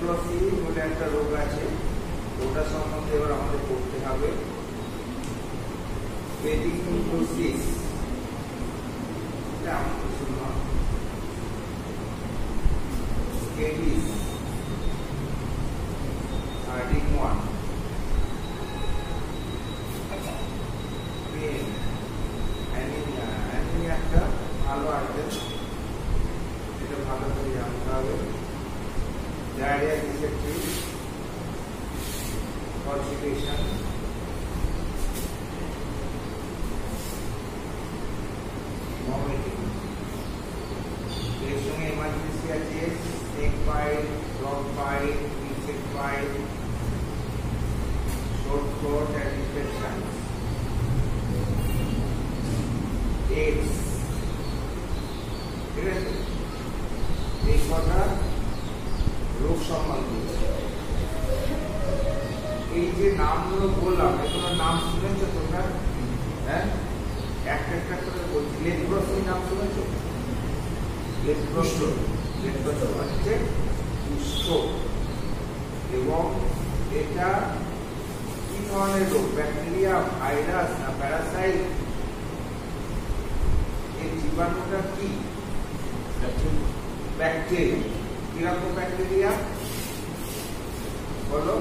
Leprosy বলে একটা রোগ আছে, ওটা সম্বন্ধে এবার আমাদের পড়তে হবে। পেডিকুলোসিস, এটা আমার কিছু না, scabies, ringworm, pain, anaemia. Anaemia একটা ভালো আইটেম, এটা ভালো করে জানতে হবে। Diarrhoea, dysentery, constipation, vomiting. এর সঙ্গে এমার্জেন্সি আছে snake bite, dog bite, insect bite, short throat and infection, AIDS. ঠিক আছে, এই কথা রোগ সম্বন্ধে। এই যে নামগুলো বললাম, এগুলোর নাম শুনেছো তোমরা? হ্যাঁ, একটা একটা করে বলছি। লেপ্রসি নাম শুনেছো? লেপ্রোসি হচ্ছে কুষ্ঠ, এবং এটা কি ধরনের রোগ? ব্যাকটেরিয়া, ভাইরাস না প্যারাসাইট? এই জীবাণুটা কি? ব্যাকটেরিয়া। কিরকম ব্যাকটেরিয়া বলো?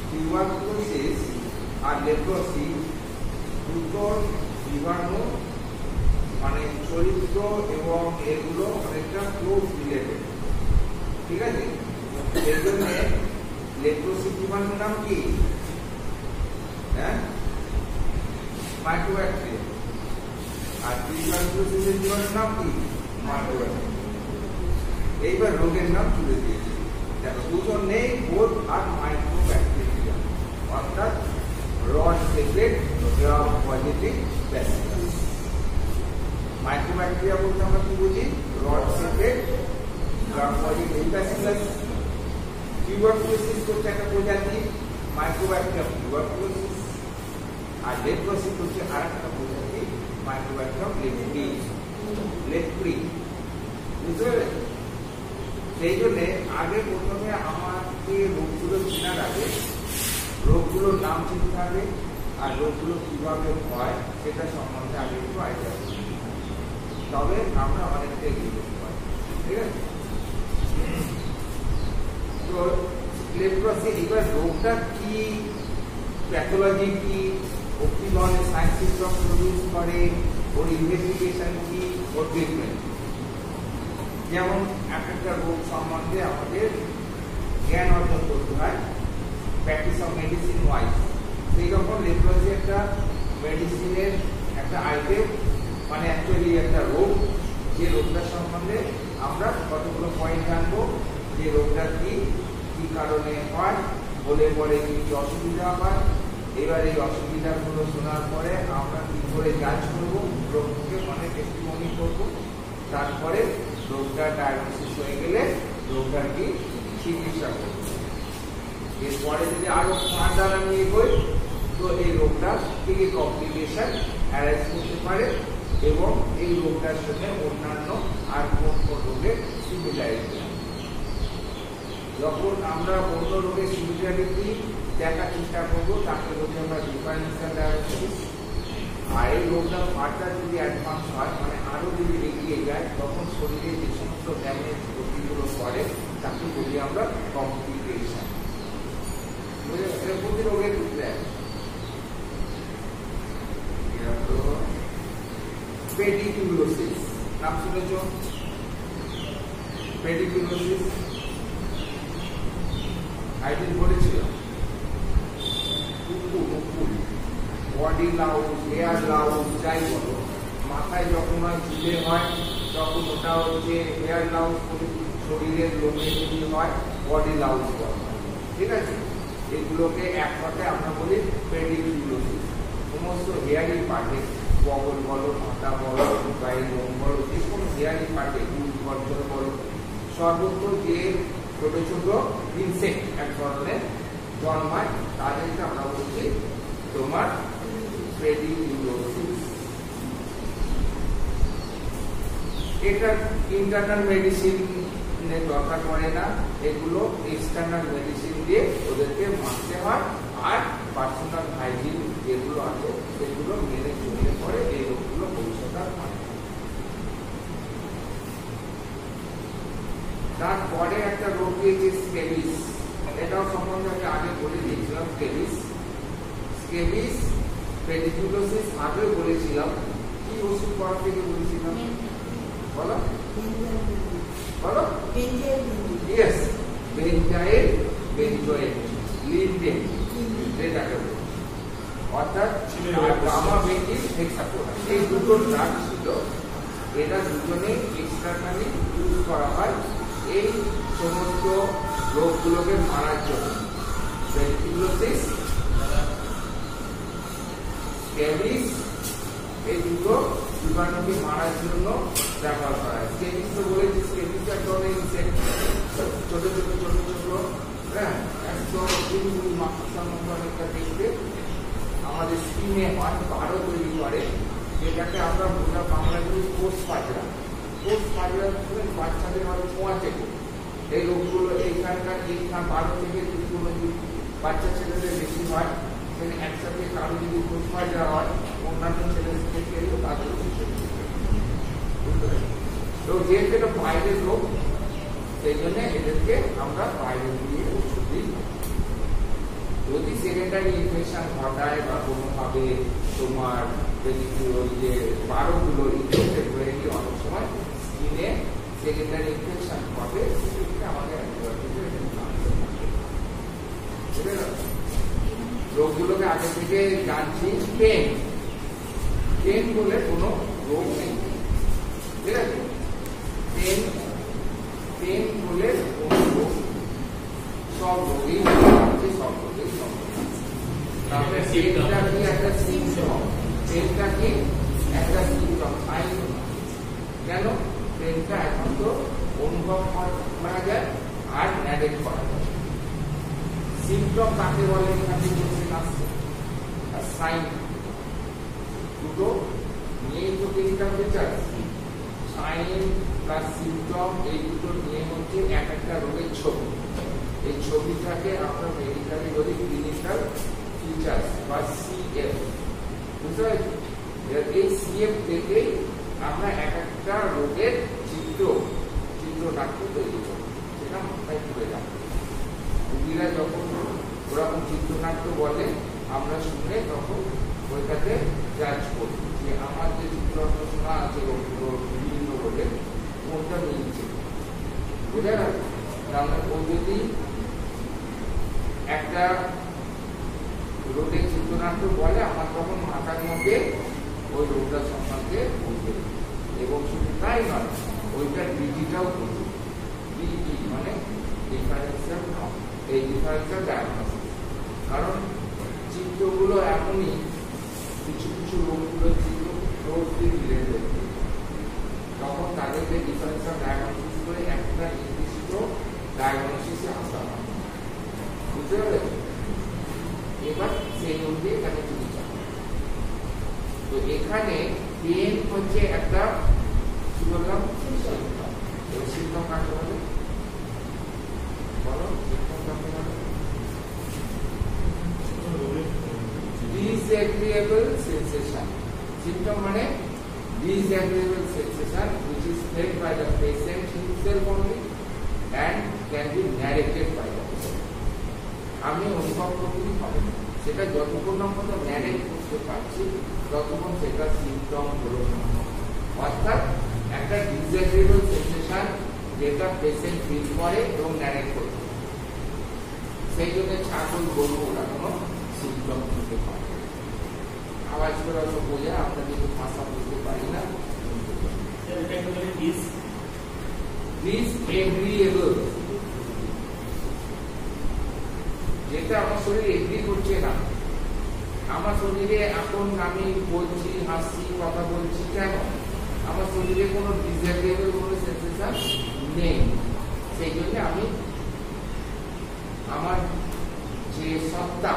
টিউবারকুলোসিস আর লেপ্রসি দুটো জীবাণু, মানে চরিত্র এবং এগুলো অনেকটা ক্লোজ রিলেটেড। ঠিক আছে, এর জন্য লেপ্রসি জীবাণুর নাম কি? হ্যাঁ, মাইক্রোব্যাকটেরিয়া। আর টিউবারকুলোসিসের জীবাণুর নাম কি? মাইক্রোব্যাকটেরিয়া। এইবার রোগের নাম তুলে দিয়েছে, দেখো দুটো নেই, বোধ আর মাইক্রোব্যাকটেরিয়া, অর্থাৎ rod shaped gram positive bacillus. Mycobacteria বলতে আমরা কি বুঝি? Rod shaped gram positive bacillus. Tuberculosis হচ্ছে একটা প্রজাতি, মাইক্রোব্যাকটেরিয়াম টিউবারকুলোসিস। আর লেপ্রসি হচ্ছে আরেকটা প্রজাতি, মাইক্রোব্যাকটেরিয়াম লেপ্রি। বুঝতে পারলে? সেই জন্য আগে প্রথমে আমাকে রোগগুলো চেনার আগে রোগগুলোর নাম চিনতে হবে, আর রোগগুলো কিভাবে হয় সেটা সম্বন্ধে আগে একটু আইডিয়া করতে হবে, তবে আমরা অনেকটা এগিয়ে যেতে পারি। ঠিক আছে, তো লেপ্রসি, এবার রোগটা কি, প্যাথোলজি কি, ও কি ধরনের সাইন সিস্টেম প্রডিউস করে, ওর ইনভেস্টিগেশন কি, ওর ট্রিটমেন্ট। যেমন একটা রোগ সম্বন্ধে আমাদের জ্ঞান অর্জন করতে হয় প্র্যাকটিস অফ মেডিসিন ওয়াইজ, সেই রকম লেপ্রসি একটা মেডিসিনের একটা আইটেম, মানে অ্যাকচুয়ালি একটা রোগ। যে রোগটা সম্বন্ধে আমরা কতগুলো পয়েন্ট জানবো, যে রোগটা কি কি কারণে হয়, হলে পরে কি কি অসুবিধা হয়। এবার এই অসুবিধাগুলো শোনার পরে আমরা কি করে জাজ করবো, রোগকে মানে টেস্টিমনি করবো। তারপরে রোগটা ডায়াগনোসিস হয়ে গেলে রোগটার কি চিকিৎসা করবো। এরপরে যদি আরো ফার্দার আমি এগোই, তো এই রোগটা কি কি কমপ্লিকেশন অ্যারাইজ করতে পারে, এবং এই রোগটার সঙ্গে অন্যান্য আর কোন কোন রোগের সিমিলারিটি। যখন আমরা অন্য রোগের সিমিলারিটি দেখার চেষ্টা করবো, তাকে বলি আমরা ডিফারেন্সিয়াল ডায়াগনোসিস। আর এই রোগটা ফার্দার যদি অ্যাডভান্স হয়, মানে আরো যদি এগিয়ে যায়, তখন শরীরে যে সমস্ত ড্যামেজ ক্ষতিগুলো করে তাকে বলি আমরা কমপ্লিকেশন। প্রতি রোগের পেডিকুলোসিস নাম শুনেছ? পেডিকুলোসিস আইডিন বলেছিল, বডি লাউজ, হেয়ার লাউজ, যাই বলো, মাথায় যখন হয় চুলে হয় তখন ওটা হচ্ছে হেয়ার লাউজ, শরীরের লোমে যদি হয় বডি লাউজ বলা হয়। ঠিক আছে, এগুলোকে এক কথায় আমরা বলি পেডিকুলোসিস। সমস্ত হেয়ারি পার্টে, বগল বলো, মাথা বলো, গায়ের লোম বলো, যে কোনো হেয়ারি পার্টে, গর্জন বলো, সর্বত্র যে ছোট ছোট ইনসেক্ট এক ধরনের জন্মায়, তাদেরকে আমরা বলছি তোমার পেডিকুলোসিস। এটা ইন্টারনাল মেডিসিন দরকার পড়ে না, এগুলো এক্সটার্নাল মেডিসিন দিয়ে ওদেরকে মারতে হয়। আর পার্সোনাল হাইজিন যেগুলো আছে সেগুলো মেনে চললে পরে এই রোগগুলো ভবিষ্যতে আর হয়। তারপরে একটা রোগ দিয়েছে স্কেবিস, এটাও সম্বন্ধে আমি আগে বলে দিয়েছিলাম। স্কেবিস পেডিকুলোসিস আগে বলেছিলাম। কি ওষুধ করা থেকে বলেছিলাম বলো বলো? ইয়েস, বেনজাইল বেনজোয়েট লিনডেন, এটাকে বলে, অর্থাৎ গামা-বেঞ্জিন হেক্সাকোনাম। এই দুটো ড্রাগ ছিল, এটা দুজনেই এক্সটার্নালি ইউজ করা হয় এই সমস্ত রোগগুলোকে মারার জন্য। পেডিকুলোসিস, স্কেবিস, এই দুটো জীবাণুকে মারার জন্য ব্যবহার করা হয়। স্কেবিস তো বলেছি, স্কেবিস এক ধরনের ইনসেক্ট, ছোট ছোট ছোট ছোট, হ্যাঁ, একদম মাকড়সার মতো অনেকটা দেখতে, আমাদের স্কিনে হয়, বারো তৈরি করে, যেটাকে আমরা মোটা বাংলা বলি কোষ পাজরা। কোষ পাজরা বাচ্চাদের হয়তো ছোঁয়াচে, এই রোগগুলো এইখানকার বারো থেকে কোনো বাচ্চা ছেলেদের বেশি হয়, সেখানে একসাথে কারো যদি কোষ পাজরা হয় অন্যান্য ছেলেদের থেকে তাদেরও বেশি। তো যেহেতু এটা বাইরের রোগ, সেই জন্য এদেরকে আমরা বাইরে দিয়ে ওষুধ দিই। যদি সেকেন্ডারি ইনফেকশন ঘটায় বা কোনোভাবে তোমার ওই যে বারোগুলো ইনফেক্টেড হয়ে গিয়ে অনেক সময় স্কিনে সেকেন্ডারি ইনফেকশন ঘটে, সেক্ষেত্রে আমাদের রোগগুলোকে আগে থেকে জানছি। পেন বলে কোনো রোগ নেই, ঠিক আছে? পেন বলে কোনো রোগ, সব রোগই আছে, সব রোগই সব। তারপরে পেনটা কি একটা সিমটম, পেনটা কি একটা সিমটম, সাইন। কেন? পেনটা এখন তো অনুভব করা যায় আর ন্যারেট করা যায়। সিমটম কাকে বলে এখানে কোশ্চেন আসছে, আর সাইন দুটো নিয়ে তো তিনটা ফিচার, সাইন প্লাস সিমটম, এই দুটো নিয়ে হচ্ছে এক একটা রোগের ছবি। এই ছবিটাকে আমরা মেডিকেলে বলি ক্লিনিক্যাল ফিচার্স বা সিএফ, বুঝতে পারছি? এই সিএফ থেকে আমরা এক একটা রোগের চিত্রনাট্য তৈরি করি, সেটা মাথায় তুলে রাখি। রোগীরা যখন ওরকম চিত্রনাট্য বলে আমরা শুনে তখন ওইটাকে জাজ করি যে আমার যে চিত্রনাট্য শোনা আছে রোগগুলো বিভিন্ন রোগের কোনটা মিলছে, বুঝে গেল? তাহলে ও যদি একটা রোগের চিত্রনাট্য বলে আমার তখন মাথার মধ্যে ওই রোগটা সম্পর্কে বুঝবে, এবং শুধু তাই নয়, ওইটার ডিজিটাল বুঝবে। ডিজি মানে ডিফারেন্সিয়াল, এই ডিফারেন্সিয়াল ডায়াগনোসিস। কারণ চিত্রগুলো এমনই, কিছু কিছু রোগগুলো চিত্র ক্লোজলি রিলেটেড, তখন তাদেরকে ডিফারেন্সিয়াল ডায়াগনোসিস করে একটা নির্দিষ্ট ডায়াগনোসিসে আসা হয়, বুঝতে পারলে? এবার সেই অনুযায়ী এখানে চিকিৎসা। তো এখানে পেন হচ্ছে একটা কি বললাম সিমটম, কাকে বলে বলো? সিমটম কাকে বলে? disagreeable sensation. Symptom মানে disagreeable sensation which is felt by the patient himself only and can be narrated by the patient. আমি অনুভব করতে হবে, সেটা যতক্ষণ না পর্যন্ত ন্যারেট করতে পারছি ততক্ষণ সেটা সিমটম হলো না। অর্থাৎ একটা ডিসএগ্রিয়েবল সেন্সেশন যেটা পেশেন্ট ফিল করে এবং ন্যারেট করতে, সেই জন্য ছাগল গরু ওরা কোনো সিমটম দিতে পারে। আওয়াজ করে অত বোঝা, আমরা কিন্তু ভাষা বুঝতে পারি না। ডিসএগ্রিয়েবল, যেটা আমার শরীর এগ্রি করছে না, আমার শরীরে এখন আমি বলছি, হাসছি, কথা বলছি, কেন? আমার শরীরে কোনো ডিসএগ্রিয়েবল কোনো সেন্সেশন নেই, সেই জন্য আমি আমার যে সত্তা,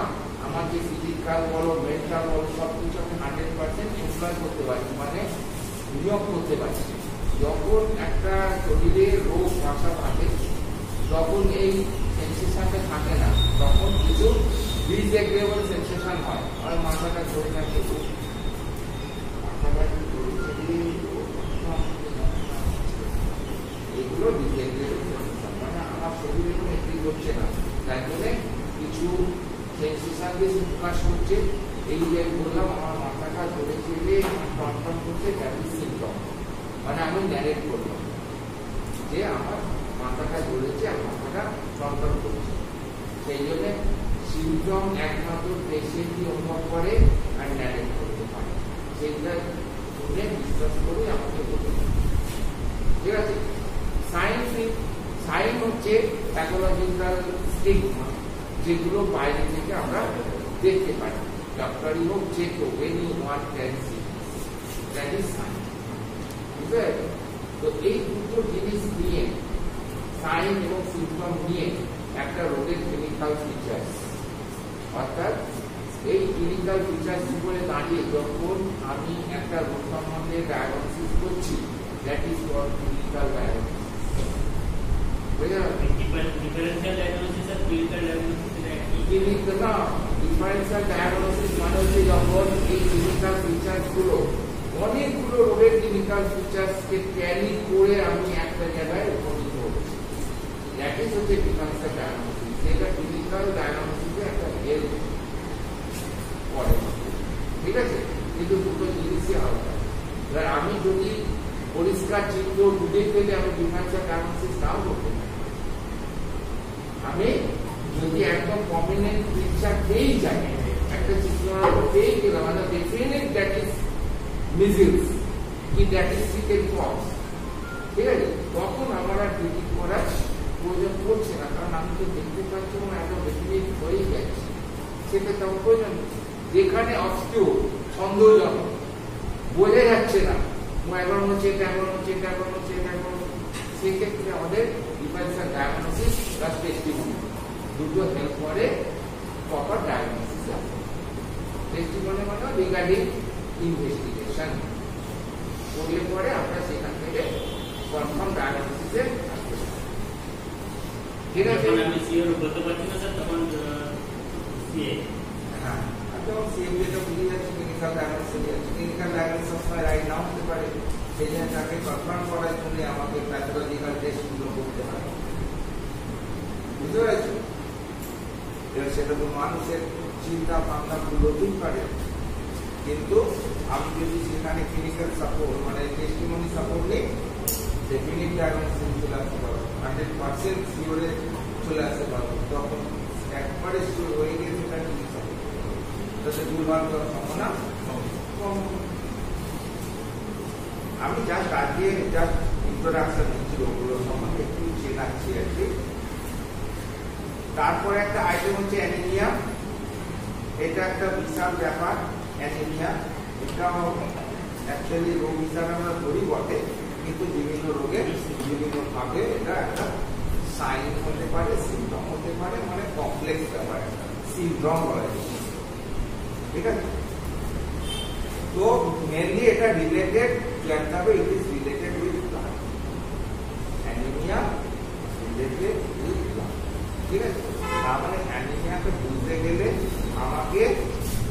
আমার যে ফিজিক্যাল বলো মেন্টাল বলো সব কিছু আমি 100% এমপ্লয় করতে পারছি, মানে নিয়োগ করতে পারছি। যখন একটা শরীরে রোগ বাসা বাঁধে তখন এই সেন্সেশনটা থাকে না, তখন কিছু ডিসএগ্রেবল সেন্সেশন হয়। আর মাথাটা ধরে থাকে, এগুলো ডিসএগ্রেবল সেন্সেশন, মানে আমার শরীরে কোনো এফেক্ট হচ্ছে না, তাই জন্য কিছু সেন্সেশন দিয়ে প্রকাশ করছে। এই যে বললাম আমার মাথাটা ধরে চেপে আমার টনটন করছে, দ্যাট ইজ সিম্পটম, মানে আমি ন্যারেট করলাম যে আমার মাথাটা ধরেছে আর মাথাটা টনটন করছে। সেই জন্য সিম্পটম একমাত্র পেশেন্টই অনুভব করে আর ন্যারেট করতে পারে, সেইটা শুনে বিশ্বাস করে আমাকে বলতে হবে। ঠিক আছে, সাইন হচ্ছে প্যাথোলজিক্যাল স্টিগমা, যেগুলো বাইরে থেকে আমরা দেখতে পাই। ডক্টরি হোক যে কেউ, any one can see, that is sign. বুঝতে পারছো? তো এই দুটো জিনিস নিয়ে, সাইন এবং সিম্পটম নিয়ে একটা রোগের ক্লিনিক্যাল ফিচার্স, অর্থাৎ এই ক্লিনিক্যাল ফিচার্স উপরে দাঁড়িয়ে যখন আমি একটা রোগ সম্বন্ধে ডায়াগনোসিস করছি, that is called clinical diagnosis. Differential diagnosis আর ক্লিনিক্যাল ডায়াগনোসিস না, ডিফারেন্সিয়াল ডায়াগনোসিস মানে হচ্ছে যখন এই ক্লিনিক্যাল ফিচার্স গুলো, অনেকগুলো রোগের ক্লিনিক্যাল ফিচার্স কে ক্যারি করে আমি একটা জায়গায় উপনীত হচ্ছি, দ্যাট ইজ হচ্ছে ডিফারেন্সিয়াল ডায়াগনোসিস। যেটা ক্লিনিক্যাল ডায়াগনোসিসে একটা হেল্প করে, ঠিক আছে, কিন্তু দুটো জিনিসই আলাদা। এবার আমি যদি পরিষ্কার চিত্র বুঝে পেলে আমি ডিফারেন্সিয়াল ডায়াগনোসিস নাও করতে পারি। আমি যদি একদম প্রমিনেন্ট পিকচার পেয়ে যাই, একটা চিত্র পেয়ে গেলাম, মানে ডেফিনেট দ্যাট ইজ মিজলস কি দ্যাট ইজ চিকেন পক্স, ঠিক আছে, তখন আমার আর ট্রিট করার প্রয়োজন পড়ছে না, কারণ আমি তো দেখতে পাচ্ছি এবং একদম ডেফিনেট হয়ে যাচ্ছে, সেটা তেমন প্রয়োজন। যেখানে অবস্কিউর, সন্দেহজনক, বোঝা যাচ্ছে না, একবার হচ্ছে এটা, একবার হচ্ছে এটা, একবার হচ্ছে এটা, একবার সেক্ষেত্রে আমাদের ডিফারেন্সিয়াল ডায়াগনোসিস প্লাস টেস্টিমনি দুটো হেল্প করে প্রপার ডায়াগনোসিস। টেস্টিমনি মানে রিগার্ডিং ইনভেস্টিগেশন করলে পরে আমরা সেখান থেকে কনফার্ম ডায়াগনোসিসে আসতে পারি। ঠিক আছে, আমি সিওর বলতে পারছি না স্যার, তখন সিএ, হ্যাঁ, তখন সিএ যেটা বুঝে যাচ্ছে ক্লিনিক্যাল ডায়াগনোসিস। ক্লিনিক্যাল ডায়াগনোসিস সবসময় রাইট নাও হতে পারে, সেই জন্য তাকে কনফার্ম করার জন্য আমাকে প্যাথোলজিক্যাল টেস্টগুলো করতে হয়। বুঝতে পেরেছো? এবার সেটা তো মানুষের চিন্তা ভাবনা ভুলতেই পারে, কিন্তু আমি যদি সেখানে ক্লিনিক্যাল সাপোর্ট মানে টেস্টিমনি সাপোর্ট নিই, ডেফিনিট ডায়াগনোসিস চলে আসতে পারবো, 100% শিওরে চলে আসতে পারবো। তখন একবারে শিওর হয়ে গিয়ে সেটা চিকিৎসা যাতে ভুলভাল করার সম্ভাবনা কম। আমি জাস্ট আজকে জাস্ট ইন্ট্রোডাকশন দিচ্ছি ওগুলো সম্বন্ধে, একটু চেনাচ্ছি আর কি। তারপরে একটা আইটেম হচ্ছে অ্যানিমিয়া। এটা একটা বিশাল ব্যাপার, অ্যানিমিয়া। এটা অ্যাকচুয়ালি রোগ হিসাবে আমরা ধরি বটে, কিন্তু বিভিন্ন রোগে বিভিন্ন ভাবে এটা একটা সাইন হতে পারে, সিমটম হতে পারে, মানে কমপ্লেক্স ব্যাপার, সিনড্রোম বলা যায়, ঠিক আছে। তো মেনলি এটা রিলেটেড, জানতে হবে it is related with blood, anaemia related with blood, ঠিক আছে। তার মানে অ্যানিমিয়াকে বুঝতে গেলে আমাকে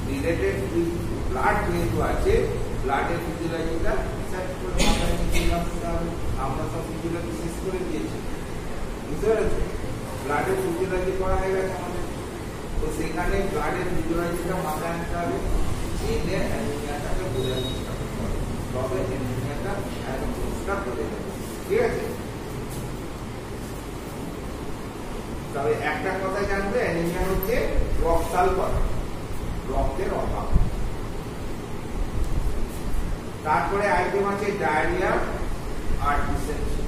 রিলেটেড উইথ ব্লাড যেহেতু আছে, ব্লাডের ফিজিওলজিটা রিসার্চ করে আমরা সব ফিজিওলজি শেষ করে দিয়েছি, বুঝতে পেরেছি। ব্লাডের ফিজিওলজি করা হয়ে গেছে আমাদের, তো সেখানে ব্লাডের ফিজিওলজিটা মাথায় আনতে হবে, জেনে অ্যানিমিয়াটাকে বোঝার চেষ্টা করতে হবে, তবে অ্যানিমিয়াটা একদম পরিষ্কার করে যাবে, ঠিক আছে। তবে একটা কথা জানবে, অ্যানিমিয়া হচ্ছে রক্তাল্পতা, রক্তের অভাব। তারপরে আইটেম আছে ডায়রিয়া আর ডিসেন্ট্রি,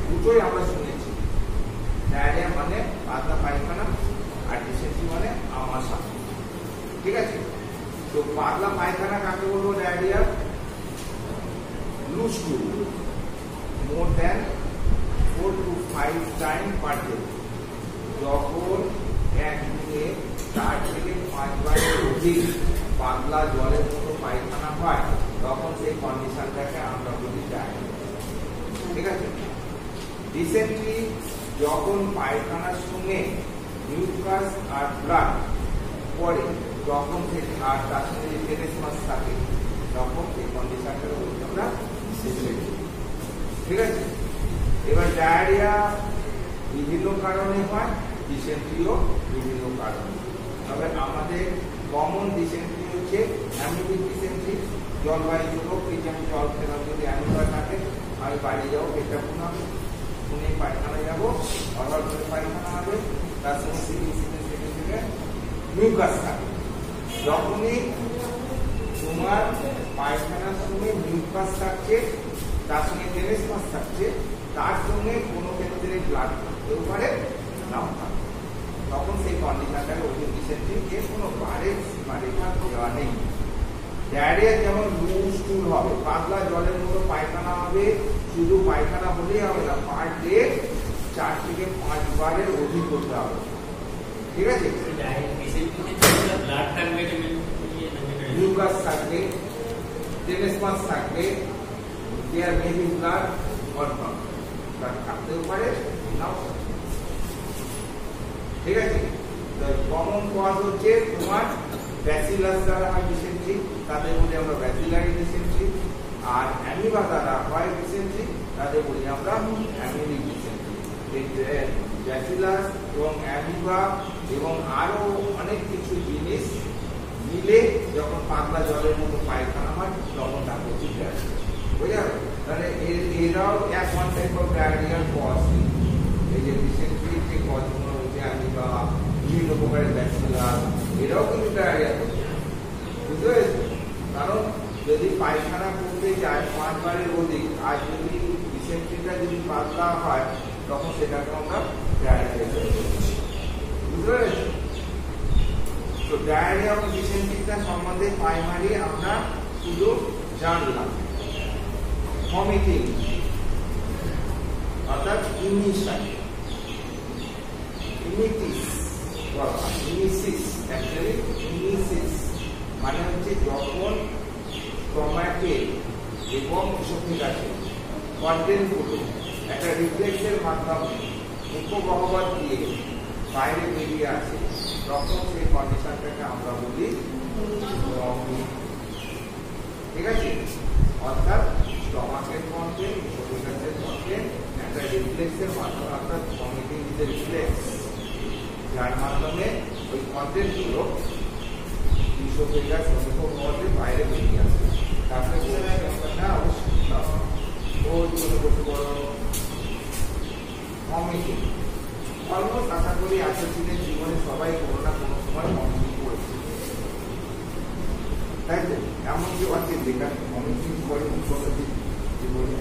দুটোই আমরা শুনেছি। ডায়রিয়া মানে পাতলা পায়খানা আর ডিসেন্ট্রি মানে আমাশা, ঠিক আছে। তো পাতলা পায়খানা কাকে বলবো? Diarrhoea loose to more than 4 to 5 time per day, যখন একদিনে 4 থেকে 5 বার অধিক পাতলা জলের মতো পায়খানা হয়, তখন সেই কন্ডিশনটাকে আমরা ঠিক আছে। ডিসেন্ট্রি যখন পায়খানার সঙ্গে মিউকাস আর ব্লাড পড়ে তখন আর তার সঙ্গে যে টেনেসমাস থাকে তখন এই কন্ডিশনটাকে বলতে আমরা ডিসেন্ট্রি। ঠিক আছে। এবার ডায়রিয়া বিভিন্ন কারণে হয়, ডিসেন্ট্রিও বিভিন্ন কারণে। তবে আমাদের কমন ডিসেন্ট্রি হচ্ছে অ্যামিবিক ডিসেন্ট্রি। জলবায়ু রোগ, এই যে আমি জল খেলাম, যদি অ্যামিবা থাকে আমি বাড়ি যাবো, পেটটা পুনাবো, পুনে পায়খানা যাবো, অর্ডার করে পায়খানা হবে, তার সঙ্গে থেকে মিউকাস থাকে। যখনই তোমার পায়খানার সঙ্গে মিউকাস থাকছে, তার সঙ্গে টেনেসমাস থাকছে, তার সঙ্গে কোনো ক্ষেত্রে ব্লাড থাকতেও পারে, নাও থাকে, তখন সেই কন্ডিশনটাকে ওই ডিসেন্ট্রি যে কোনো বারেখা দেওয়া নেই। ডায়রিয়া যেমন লুজ টুল হবে, পাতলা জলের মতো পায়খানা হবে, শুধু পায়খানা হলেই হবে না, পার ডে 4 থেকে 5 বারের অধিক করতে হবে। ঠিক আছে। মিউকাস থাকবে, টেনেসমাস থাকবে, there may be blood or not, blood থাকতেও পারে, নাও। ঠিক আছে। কমন কজ হচ্ছে তোমার ব্যাসিলাস দ্বারা হয় ডিসেন্ট্রি, তাদের বলি আমরা ব্যাসিলারি ডিসেন্ট্রি। আর অ্যামিবা দ্বারা হয় ডিসেন্ট্রি, তাদের বলি আমরা অ্যামিবিক ডিসেন্ট্রি। ব্যাসিলাস এবং অ্যামিবা এবং আরো অনেক কিছু জিনিস মিলে যখন পাতলা জলের মতো পায়খানা হয় তখন তাকে ঠিক আছে, বুঝা গেল? তাহলে এরাও এক ওয়ান টাইপ অফ ডায়রিয়ার কজ। এই যে ডিসেন্ট্রি যে কজগুলো হচ্ছে অ্যামিবা, বিভিন্ন প্রকারের ব্যাসিলাস, এরাও কিন্তু ডায়রিয়া করছে, বুঝতে পেরেছো? কারণ যদি পায়খানা করতে যায় 5 বারের অধিক, আর যদি ডিসেন্ট্রিটা যদি পাতলা হয় তখন সেটাকে আমরা ডায়রিয়া বলছি, বুঝতে পেরেছো? তো ডায়রিয়া এবং ডিসেন্ট্রিটা সম্বন্ধে প্রাইমারি আমরা শুধু জানলাম। ভমিটিং অর্থাৎ ইমিশন, ইমিটিস ইমিসিস, অ্যাকচুয়ালি ইমিসিস মানে হচ্ছে যখন স্টমাকে এবং ইসোফেগাসে কন্টেন্টগুলো একটা রিফ্লেক্সের মাধ্যমে মুখগহ্বর দিয়ে বাইরে বেরিয়ে আসে, তখন সেই কন্ডিশনটাকে আমরা বলি ভমিটিং। ঠিক আছে। অর্থাৎ স্টমাকের কন্টেন্ট, ইসোফেগাসের কন্টেন্ট একটা রিফ্লেক্সের মাধ্যমে, অর্থাৎ ভমিটিং ইজ এ রিফ্লেক্স, যার মাধ্যমে ওই কন্টেন্টগুলো ইসোফেগাস মুখগহ্বরের বাইরে বেরিয়ে আসে। তারপরে না ওই ছোট বড় ভমিটিং অলমোস্ট আশা করি আজকের জীবনে সবাই কোনো না কোনো সময় ভমিটিং করেছে, তাই তো? এমন কেউ আছে যেটা ভমিটিং করে জীবনে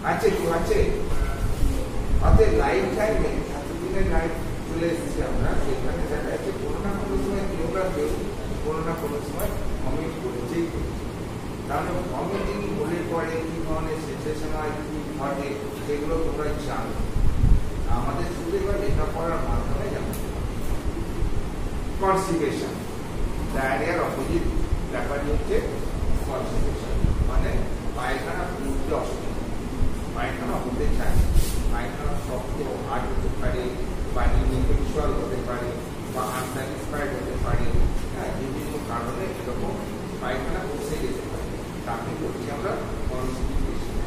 আছে? কেউ আছে? অর্থাৎ লাইফ টাইমে এতদিনের লাইফ চলে এসেছি আমরা, সেখানে দেখা যাচ্ছে কোনো না কোনো সময় কেউ না কেউ কোনো না কোনো সময় ভমিট করেছেই। তাহলে ভমিটিং হলে পরে কি ধরনের সেন্সেশন হয়, কি ঘটে, সেগুলো তোমরা জানো। আমাদের শুধু এবার লেখাপড়ার মাধ্যমে জানতে হবে। কনস্টিপেশন, ডায়রিয়ার অপোজিট ব্যাপারই হচ্ছে কনস্টিপেশন, মানে পায়খানা পুড়তে অসুবিধা, পায়খানা হতে চায়, পায়খানা শক্ত হার্ড হতে পারে, বা ইনফেকচুয়াল হতে পারে, বা আনস্যাটিসফাইড হতে পারে, বিভিন্ন কারণে এরকম পায়খানা বসে যেতে পারে, তাকে বলছি আমরা কনস্টিপেশন।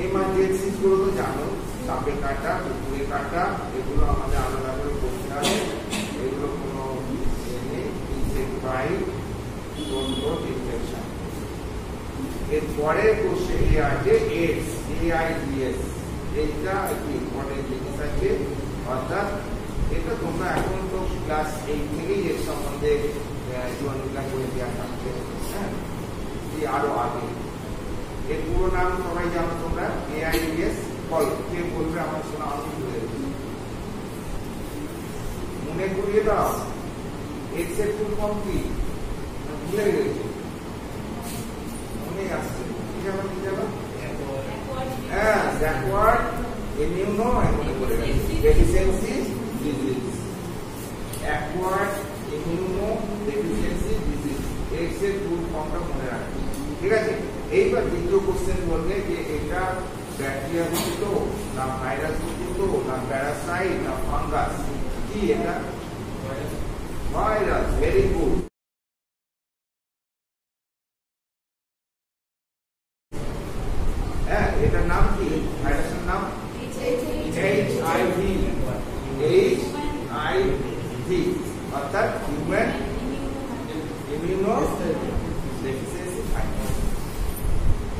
এমার্জেন্সি গুলো তো জানো, সাপে কাটা, কুকুরে কাটা, এগুলো আমাদের আলাদা করে করতে হবে। এগুলো কোনো ইনসেক্টাইড ইনফেকশন। এরপরে কোশ্চেন আছে এইডস, AIDS, এইটা একটি ইম্পর্টেন্ট জিনিস আছে। অর্থাৎ এটা তোমরা এখন তো ক্লাস 8 থেকেই এর সম্বন্ধে জীবনবিজ্ঞান বই দেওয়া থাকছে, হ্যাঁ, আরো আগে। এর পুরো নাম সবাই জানো তোমরা, AIDS। বল, কে বলবে? আমার শোনা আমি ভুলে গেছি, মনে করিয়ে দাও। এক্স এর ফুল ফর্ম কি ভুলে গেছি, মনে আসছে? কি যাবে, কি যাবে? হ্যাঁ, ব্যাকওয়ার্ড ইমিউনো, মনে করে গেছি, deficiency disease, acquired immuno deficiency disease. X এর ফুল ফর্মটা মনে রাখবে। ঠিক আছে। এইবার দ্বিতীয় কোশ্চেন বলবে যে এটা ব্যাকটেরিয়া ঘটিত না ভাইরাস ঘটিত না প্যারাসাইট না ফাঙ্গাস, কি এটা? ভাইরাস। Very good. হ্যাঁ, এটার নাম কি? ভাইরাসের নাম HIV। HIV অর্থাৎ human immuno deficiency virus.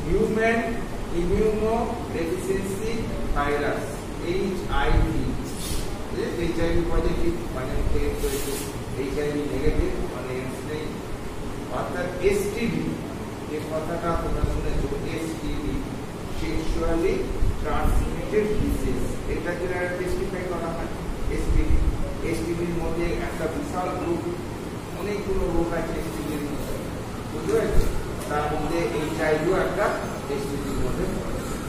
Human immuno deficiency virus HIV। HIV positive মানে টেস্ট হয়েছে, HIV নেগেটিভ মানে নেই, অর্থাৎ STD যে কথাটা তোমরা শুনেছো, STD সেক্সুয়ালি ট্রান্সমিটেড ডিজিজ, এটাকে টেস্টিফাই করা হয় STD। STDর মধ্যে একটা বিশাল গ্রুপ, অনেকগুলো রোগ আছে STDর মধ্যে, বুঝতে পেরেছো? তার মধ্যে HIV একটা STDর মধ্যে,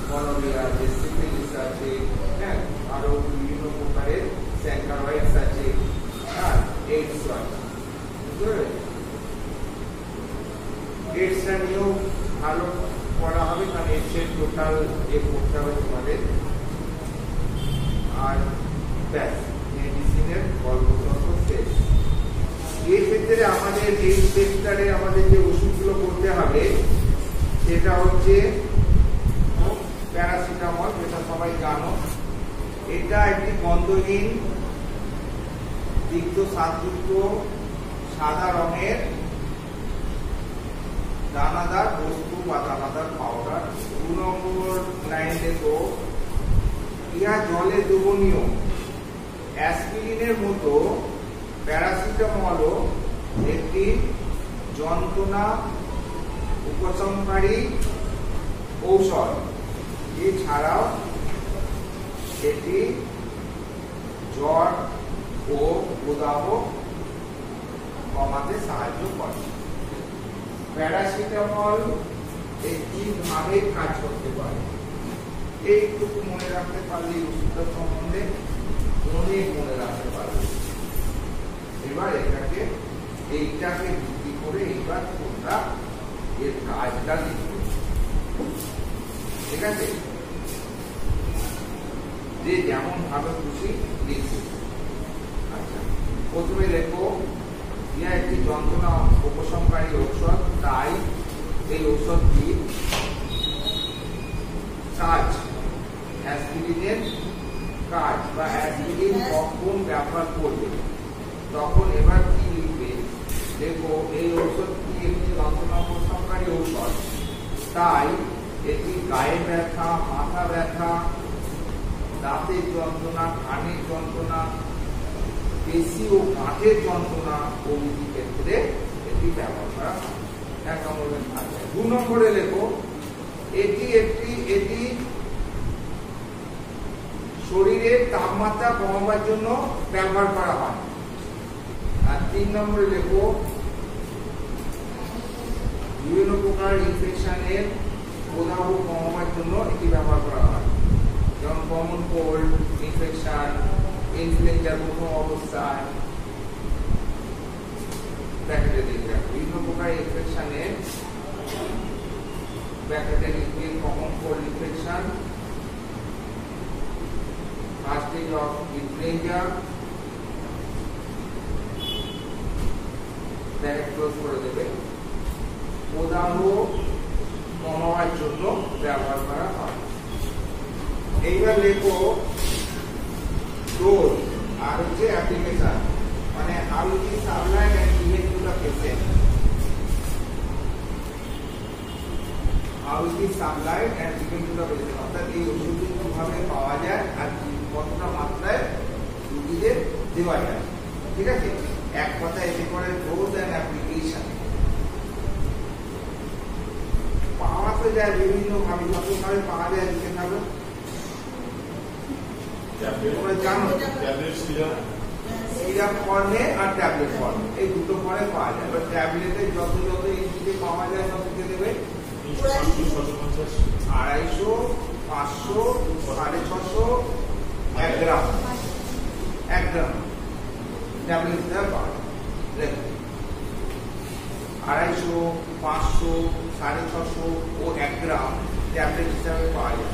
গনোরিয়া আছে, সিফিলিস আছে, হ্যাঁ, আরো বিভিন্ন প্রকারের স্যাঙ্কারয়েডস আছে, আর এইডস আছে, বুঝতে পেরেছো? এইডসটা নিয়েও ভালো পড়া হবে, কারণ এইডসের টোটাল পড়তে হবে তোমাদের। আর ব্যাস, মেডিসিনের গল্পতত্ত্ব শেষ। এই ক্ষেত্রে আমাদের এই সেক্টরে আমাদের যে ওষুধগুলো করতে হবে সেটা হচ্ছে প্যারাসিটামল, যেটা সবাই জানো। এটা একটি গন্ধহীন তিক্ত স্বাদযুক্ত সাদা রঙের দানাদার বস্তু বা দানাদার পাউডার। 2 নম্বর লাইন দেখো, ইহা জলে দ্রবণীয়। অ্যাসপিরিনের মতো প্যারাসিটামলও একটি যন্ত্রণা উপশমকারী ঔষধ। এছাড়াও এটি জ্বর ও প্রদাহ কমাতে সাহায্য করে। প্যারাসিটামল এই তিনভাবে কাজ করতে পারে। এইটুকু মনে রাখতে পারলে ওষুধটার সম্বন্ধে অনেক মনে রাখতে পারবে। এবার এইটাকে ভিত্তি করে এইবার তোমরা এর কাজটা লিখবে, ঠিক আছে? যে যেমন ভাবে খুশি লিখবে। আচ্ছা, প্রথমে লেখো, ইহা একটি যন্ত্রণা উপশমকারী ঔষধ, তাই এই ঔষধটি কাজ, অ্যাসপিরিনের কাজ বা অ্যাসপিরিন কখন ব্যবহার করবে তখন এবার কি লিখবে? দেখো, এই ঔষধটি একটি যন্ত্রণা উপশমকারী ঔষধ, তাই এটি গায়ে ব্যথা, মাথা ব্যথা, দাঁতের যন্ত্রণা, কানের যন্ত্রণা, পেশি ও গাঁটের যন্ত্রণা প্রভৃতি ক্ষেত্রে এটি ব্যবহার করা হয়। 1 নম্বরের ভাষায়। 2 নম্বরে লেখো, এটি শরীরের তাপমাত্রা কমাবার জন্য ব্যবহার করা হয়। আর 3 নম্বরে লেখো, বিভিন্ন প্রকার ইনফেকশনের প্রদাহ কমাবার জন্য এটি ব্যবহার করা হয়, যেমন কমন কোল্ড ইনফেকশন, ইনফ্লুয়েঞ্জার প্রথম অবস্থায়। ব্র্যাকেটে লিখবে, বিভিন্ন প্রকার ইনফেকশনের ব্র্যাকেটে লিখবে common cold infection, first stage of influenza, bracket close করে দেবে, প্রদাহ কমাবার জন্য ব্যবহার করা হয়। এইবার লেখো ডোজ আর হচ্ছে অ্যাপ্লিকেশন, মানে how it is supplied and given to the patient. How it is supplied and given to the patient, অর্থাৎ এই ওষুধটি কিভাবে পাওয়া যায় আর কতটা মাত্রায় রোগীদের দেওয়া যায়, ঠিক আছে? এক কথা এটি করে ডোজ এন্ড অ্যাপ্লিকেশন। পাওয়া তো যায় বিভিন্ন ভাবে, যতভাবে পাওয়া যায় লিখে থাকবে। তোমরা জানো সিরাপ ফর্মে আর ট্যাবলেট ফর্মে, এই দুটো ফর্মে পাওয়া যায়। এবার ট্যাবলেটে যত ইঞ্চিতে পাওয়া যায় সব লিখে দেবে। 250, 500, 650, 1 গ্রাম, 1 গ্রাম ট্যাবলেট পাওয়া যায়। 250, 500, 650 ও 1 গ্রাম ট্যাবলেট হিসাবে পাওয়া যায়।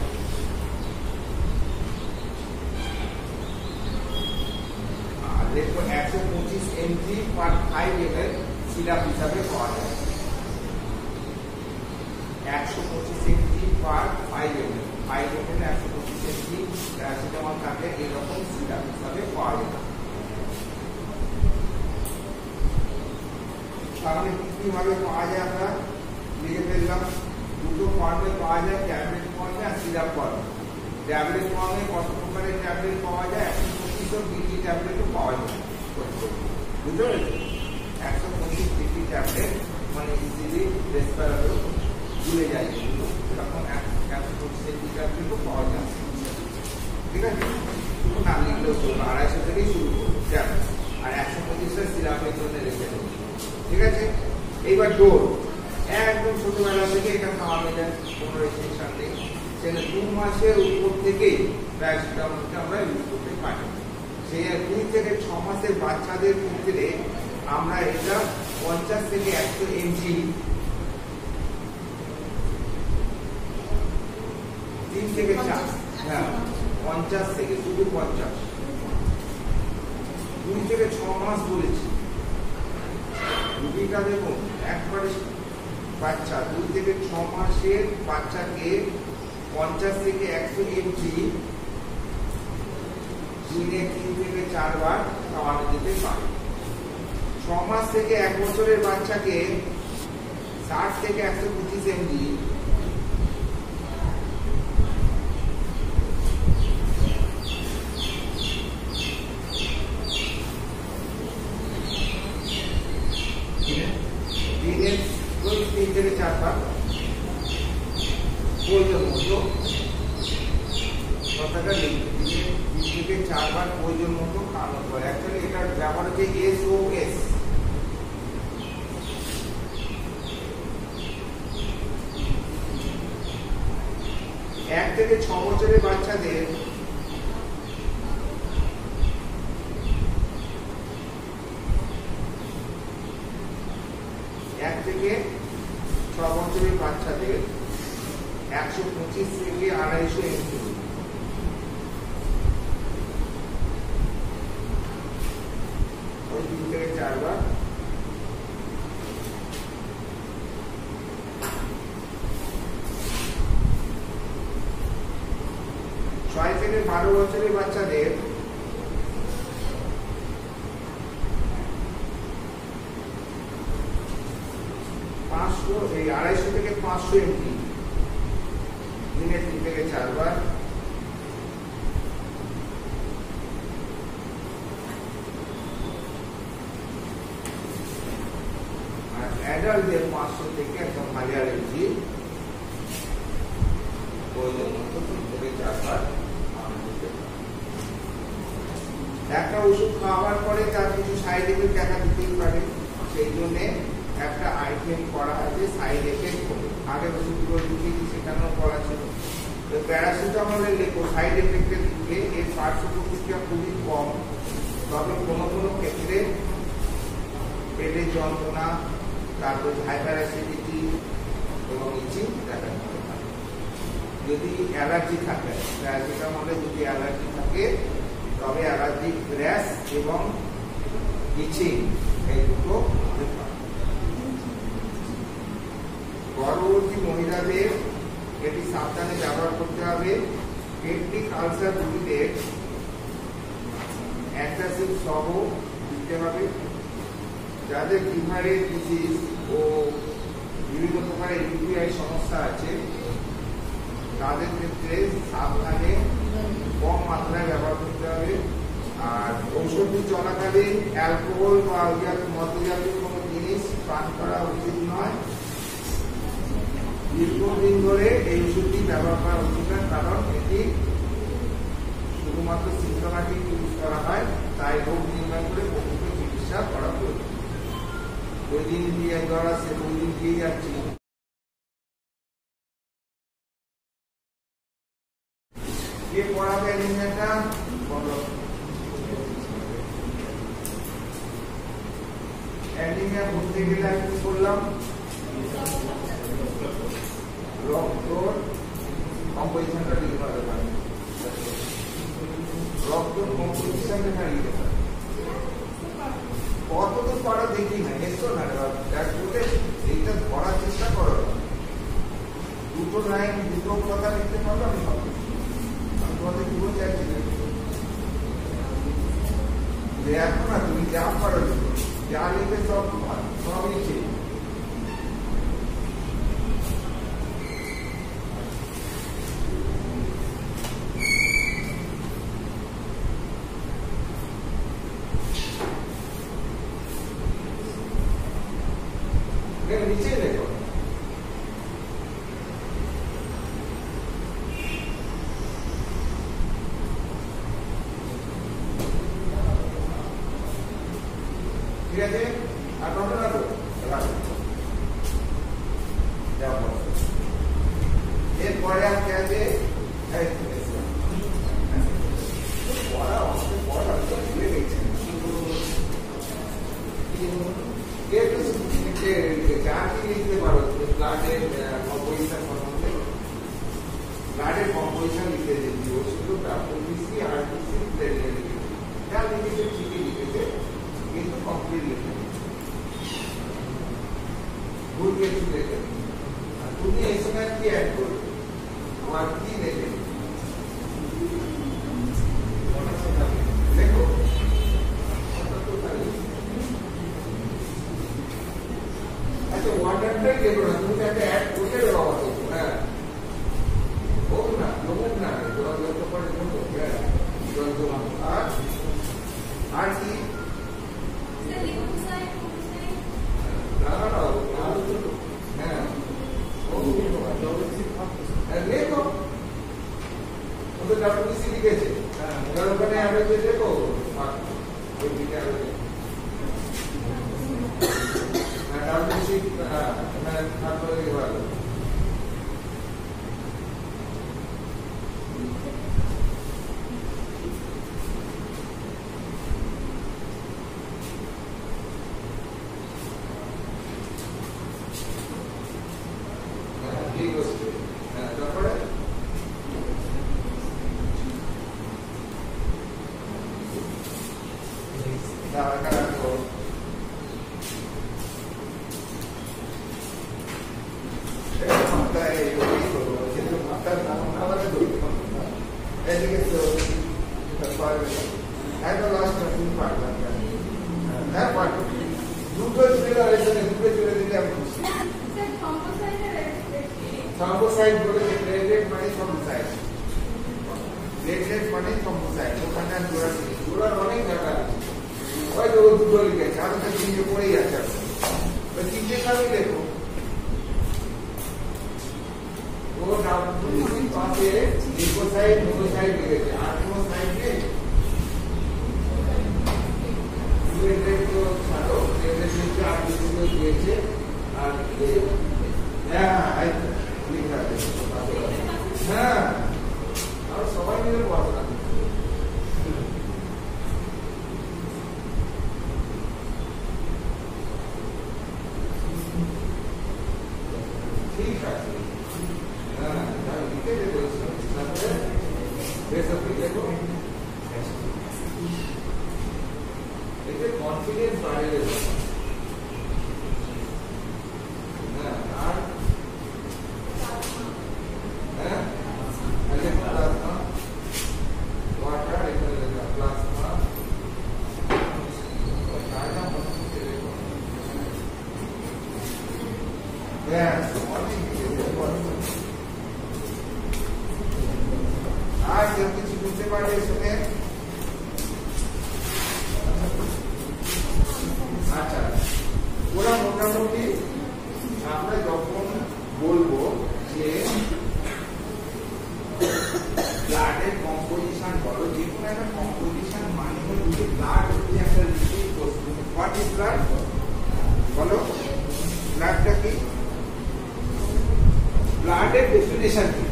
আর দেখো 125 mg per 5 ml সিরাপ হিসাবে পাওয়া যায়। 125 mg per 5 ml 5 ml 125 mg paracetamol থাকে এরকম সিরাপ হিসাবে পাওয়া যায়। তাহলে কি ভাবে পাওয়া যায় আমরা লিখে ফেললাম। দুটো ফর্মে পাওয়া যায়, ট্যাবলেট ফর্মে আর সিরাপ ফর্মে। ট্যাবলেট ফর্মে কত প্রকারের ট্যাবলেট পাওয়া যায়? 125 ডিগ্রি ট্যাবলেটও পাওয়া যায়। বুঝতে পেরেছো? 125 ডিগ্রি ট্যাবলেট মানে ইজিলি রেসপিরেটর ঝুলে যায়, এরকম 125 ডিগ্রি ট্যাবলেটও পাওয়া যায়। ঠিক আছে, না লিখলেও চলবে। 250 থেকেই শুরু করবো ট্যাবলেট, আর 125 সিরাপের জন্য রেখে দেবো। ঠিক আছে, এইবার ডোজ একদম ছোটবেলা থেকে এটা খাওয়ানো যায়, কোনো রেস্ট্রিকশন নেই। সেটা 2 মাসের উপর থেকেই প্যারাসিটামলকে আমরা ইউজ করতে পারি। সেই 2 থেকে 6 মাসের বাচ্চাদের ক্ষেত্রে আমরা এটা 50 থেকে 100 mg 3 থেকে 4, হ্যাঁ 50 থেকে শুধু 50, 2 থেকে 6 মাস বলেছি। রুগীটা দেখুন একবারে বাচ্চা 2 থেকে 6 মাসের বাচ্চাকে 50 থেকে 100 mg দিনে 3 থেকে 4 বার খাওয়ানো যেতে পারে। 6 মাস থেকে 1 বছরের বাচ্চাকে 60 থেকে 125 mg দিনে 3 থেকে 4 বার প্রয়োজন মতো, কথাটা লিখতে দিনে 3 থেকে 4 বার প্রয়োজন মতো খাওয়ানো হয়। অ্যাকচুয়ালি এটার ব্যবহার হচ্ছে SOS। এক থেকে 6 বছরের বাচ্চাদের থেকে 6 বছরের বাচ্চাদের 125 থেকে 250 mg ওই 3 থেকে 4 বার। 6 থেকে 12 বছরের বাচ্চাদের 250 থেকে 500 mg দিনে 3 থেকে 4 বার। আর অ্যাডাল্টদের 500 থেকে 1000 mg প্রয়োজন মতো 3 থেকে 4 বার। একটা ওষুধ খাওয়ার পরে তার কিছু সাইড এফেক্ট দেখা দিতেই পারে, সেই জন্য একটা আইটেম করা আছে সাইড এফেক্ট বলে। আগের ওষুধগুলো লিখেছি সেখানেও করা ছিল। তো প্যারাসিটামলের লেখো সাইড এফেক্টের দিকে এর পার্শ্ব প্রতিক্রিয়া খুবই কম, তবে কোনো কোনো ক্ষেত্রে পেটের যন্ত্রণা, তারপর হাইপার অ্যাসিডিটি এবং ইচিং দেখা দিতে পারে। যদি অ্যালার্জি থাকে, প্যারাসিটামলে যদি অ্যালার্জি থাকে তবে অ্যালার্জিক র্যাশ এবং ইচিং এই দুটো হতে পারে। গর্ভবতী মহিলাদের এটি সাবধানে ব্যবহার করতে হবে। পেপটিক আলসার রোগীদের অ্যান্টাসিড সহ দিতে হবে। যাদের লিভারের ডিজিজ ও বিভিন্ন প্রকারের ইউটিআই সমস্যা আছে তাদের ক্ষেত্রে সাবধানে কম মাত্রায় ব্যবহার করতে হবে। আর ঔষধি চলাকালীন অ্যালকোহল বা মদ্যজাতীয় কোনো জিনিস পান করা উচিত নয়। দীর্ঘদিন ধরে এই ওষুধটি ব্যবহার করা উচিত নয়, কারণ এটি শুধুমাত্র সিম্পটোম্যাটিক ইউজ করা হয়, তাই রোগ নির্ণয় করে প্রকৃত চিকিৎসা করা প্রয়োজন। ওই দিন দিয়ে ধরা সে ওই দিন দিয়ে যাচ্ছি, কে পড়াবে অ্যানিমিয়াটা বলো। অ্যানিমিয়া বুঝতে গেলে আমি কি করলাম? রক্ত কম্পোজিশনটা লিখতে হবে মানে রক্ত কম্পোজিশনটা এখানে লিখতে হবে কতদূর পারা দেখি না এসো না এইটা পড়ার চেষ্টা করো দুটো লাইন দুটো কথা লিখতে পারবো আমি তোমাদের কি বলতে চাইছি দেখো না তুমি যা পারো যা লিখে সবই ঠিক নিচে দেখো ঠিক আছে আর নটা না তো এরপরে আর কে আছে পড়া অনেক পড়া ভুলে গেছে লিখতে পারো ব্লাডের কম্পোজিশন সম্বন্ধে ব্লাডের কম্পোজিশন লিখতে দিয়েছি ও শুধু ওবিসি আরবিসি প্লেটলেট যা লিখেছে ঠিকই লিখেছে কিন্তু কমপ্লিট লিখে ভুল কিছু লিখে তুমি এই সময় কি অ্যাড করবে তোমার কি লিখে দেখো আচ্ছা ওয়াটারটাই দেবো না তুমি একটা অ্যাড করতে দেওয়া হতো হ্যাঁ হোক না লোক না জল যত করে আর কি লেখো ওদের ডাব্লিউসি লিখেছে ওখানে অ্যাভারেজ লেখো ওই দিকে অ্যাভারেজ ডাব্লিউসি তারপরে ভালো Thrombocyte বলে প্লেটলেট মানে থ্রম্বোসাইট প্লেটলেট মানে থ্রম্বোসাইট ওখানে জোড়ার অনেক জায়গা আছে হয়তো দুটো লিখেছে আর একটা তিনটে পড়েই আছে ওই তিনটে সবই লেখো ও ডাব্লিউসি পাশে লিপোসাইট মোনোসাইট লিখেছে আর কোনো সাইট নেই প্লেটলেট তো ছাড়ো প্লেটলেট লিখে আর কিছু দিয়েছে আর হ্যাঁ হ্যাঁ আর সবাই মিলে পড়াশোনা ঠিক আছে হ্যাঁ লিখে দেবো দেখো এতে কনফিডেন্স বাড়ে দেবো আর আর কেউ কিছু বুঝতে পারবে শুনে আচ্ছা ওরা মোটামুটি আমরা যখন বলবো যে ব্লাডের কম্পোজিশন বলো যে কোনো একটা কম্পোজিশন মানে হলো ব্লাড হচ্ছে একটা লিকুইড বস্তু হোয়াট ইজ ব্লাড বলো ব্লাডটা কি ব্লাডের ডেফিনেশন কি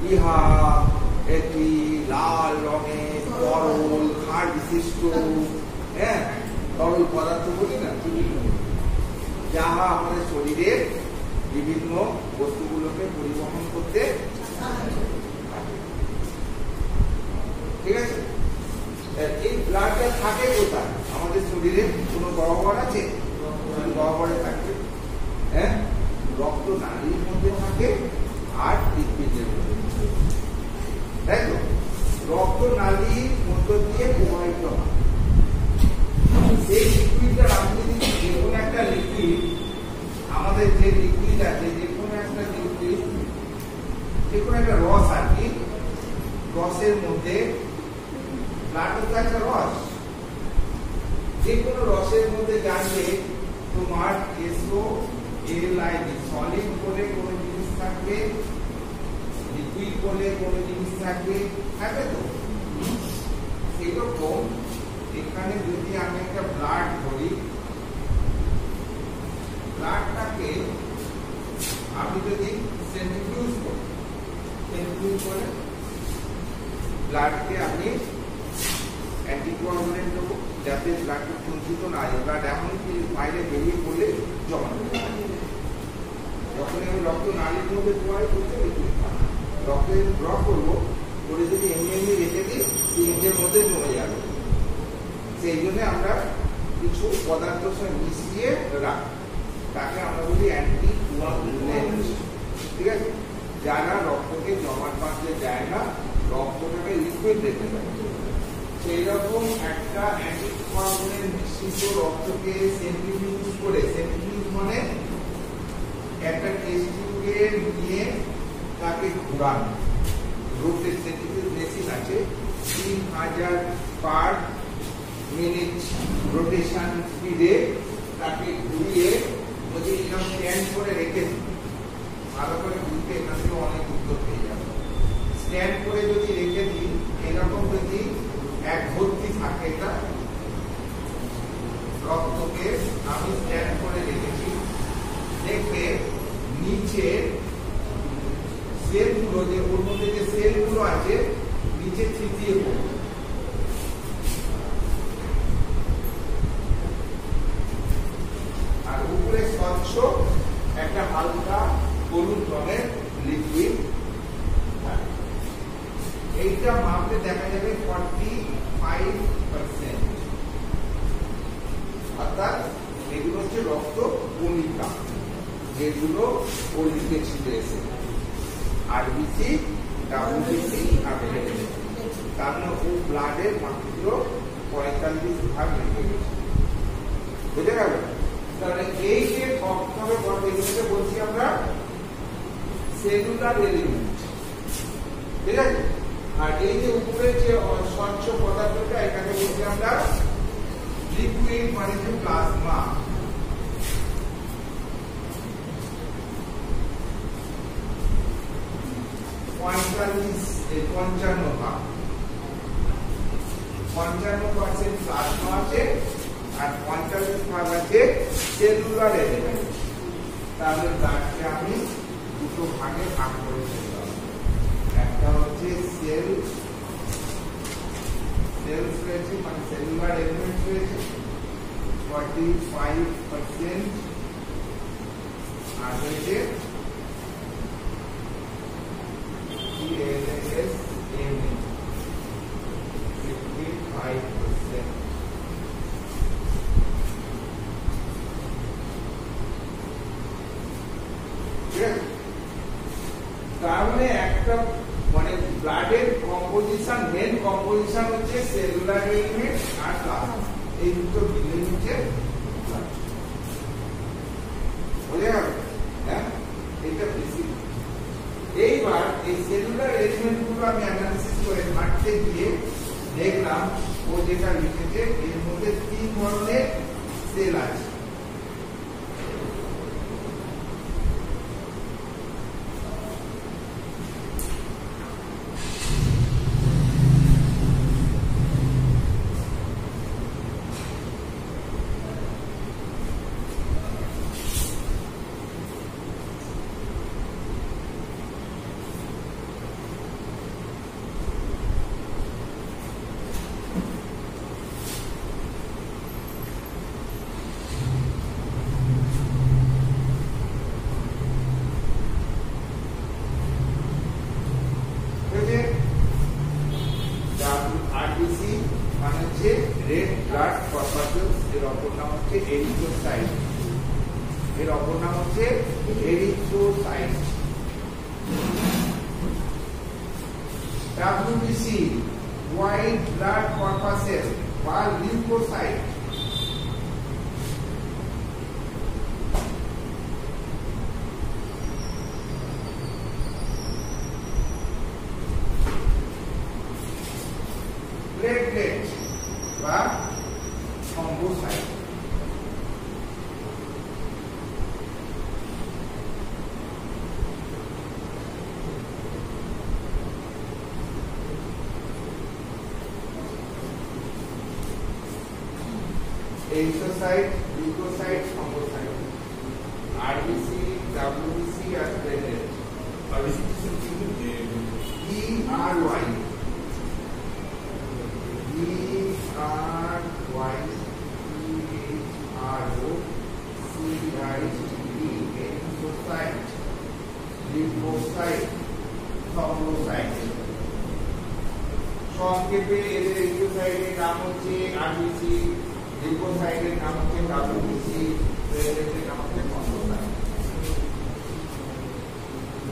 ইহা একটি লাল রঙের তরল ক্ষার বিশিষ্ট তরল পদার্থ বলি না যাহা আমাদের শরীরের বিভিন্ন বস্তুগুলোকে পরিবহন করতে ঠিক আছে। এই ব্লাডটা থাকে কোথায় আমাদের শরীরে? কোনো গহ্বর আছে? গহ্বরে থাকে, হ্যাঁ, রক্ত নালীর মধ্যে থাকে আর হৃৎপিণ্ডের মধ্যে, তাই তো? রক্ত নালীর মধ্য দিয়ে প্রবাহিত হয়। এই লিকুইডটা আপনি যদি যে কোনো একটা লিকুইড, আমাদের যে লিকুইড আছে, যে কোনো একটা লিকুইড, যে কোনো একটা রস আর কি, রসের মধ্যে ব্লাড হচ্ছে একটা রস, যে কোনো রসের মধ্যে জানবে তোমার SO2 সলিড বলে কোনো জিনিস থাকবে, লিকুইড বলে কোনো জিনিস থাকবে, থাকবে তো? সেরকম এখানে যদি আমি একটা ব্লাড ধরি, ব্লাডটাকে আমি যদি সেন্ট্রিফিউজ করি, সেন্ট্রিফিউজ করে ব্লাডকে আমি অ্যান্টিকোয়াগুলেন্ট দেবো যাতে ব্লাডটা সঞ্চিত না হয়, ব্লাড এমন কি বাইরে বেরিয়ে পড়লে জমা হবে। যখন আমি রক্ত নালীর মধ্যে প্রবাহিত করতে রক্তে ড্র করবো করে যদি এমনি রেখে দিই সিরিঞ্জের মধ্যে জমে যাবে। সেই জন্য আমরা কিছু পদার্থ সঙ্গে মিশিয়ে রাখি, তাকে আমরা বলি অ্যান্টিকোয়াগুলেন্ট, ঠিক আছে, যারা রক্তকে জমাট বাঁধতে দেয় না, রক্তটাকে লিকুইড রেখে দেয়। সেই রকম একটা অ্যান্টিকোয়াগুলেন্ট মিশ্রিত রক্তকে সেন্ট্রিফিউজ করে, সেন্ট্রিফিউজ মানে একটা টেস্ট টিউবে নিয়ে তাকে ঘোরানো, রোটেট সেন্ট্রিফিউজ মেশিন আছে, 3000 পার মিনিট রোটেশন স্পিডে তাকে ঘুরিয়ে যদি এরকম স্ট্যান্ড করে রেখে দিই, ভালো করে ঘুরতে এখান থেকে অনেক উত্তর পেয়ে যাবে। স্ট্যান্ড করে যদি রেখে দিই, এরকম যদি এক ভর্তি থাকে, এটা রক্তকে আমি স্ট্যান্ড করে রেখেছি, দেখবে নিচে সেলগুলো, যে ওর মধ্যে যে সেলগুলো আছে নিচে থিতিয়ে পড়বে, আর উপরে স্বচ্ছ একটা হালকা হলুদ রঙের লিকুইড। এইটা মাপলে দেখা যাবে 45%, অর্থাৎ এগুলো হচ্ছে রক্ত কণিকা, যেগুলো পরিধিকে ছিটে এসে আরবিসি, ডাব্লিউবিসি আর প্লেটলেট, তার মধ্যে ব্লাডের মাত্র 45 ভাগ রেখে গেছে। বুঝে গেল? তাহলে এই যে সবভাবে এগুলোকে বলছি আমরা সেলুলার এলিমেন্ট, ঠিক আছে। আর এই যে উপরে যে স্বচ্ছ পদার্থটা, এটাকে বলছি আমরা লিকুইড, মানে যে প্লাজমা। পঞ্চান্ন ভাগ, 55% প্লাজমা আছে আর 45 ভাগ আছে সেলুলার এলিমেন্ট। তাহলে ব্লাডকে আমি দুটো ভাগে ভাগ করে ফেললাম, একটা হচ্ছে সেলস রয়েছে, মানে সেলুলার এলিমেন্ট রয়েছে 45%, আর রয়েছে তাহলে একটা মানে ব্লাডের কম্পোজিশন, মেন কম্পোজিশন হচ্ছে সেলুলার এলিমেন্ট আর প্লাজমা, এই দুটো মিলে হচ্ছে ব্লাড। বুঝে গেল? হ্যাঁ, এটা বেসিক। এইবার এই সেলুলার এলিমেন্ট গুলো আমি অ্যানালিসিস করে ঘাটতে গিয়ে দেখলাম ও যেটা লিখেছে এর মধ্যে 3 ধরনের সেল আছে। মানে হচ্ছে রেড ব্লাড কর্পাসেলস, এর অপর নাম হচ্ছে এরিথ্রোসাইট, এর অপর নাম হচ্ছে erythrocyte. WBC white blood corpuscle বা লিম্ফোসাইট। প্লেটলেট বা thrombocyte. Erythrocyte, leucocyte, thrombocyte, RBC, WBC আর platelet. RBC ERY erythrocyte, leucocyte, thrombocyte. সংক্ষেপে এদের এরিথ্রোসাইটের নাম হচ্ছে আরবিসি, লিউকোসাইটের নাম হচ্ছে ডাব্লিউবিসি, প্লেটলেটের নাম হচ্ছে থ্রম্বোসাইট।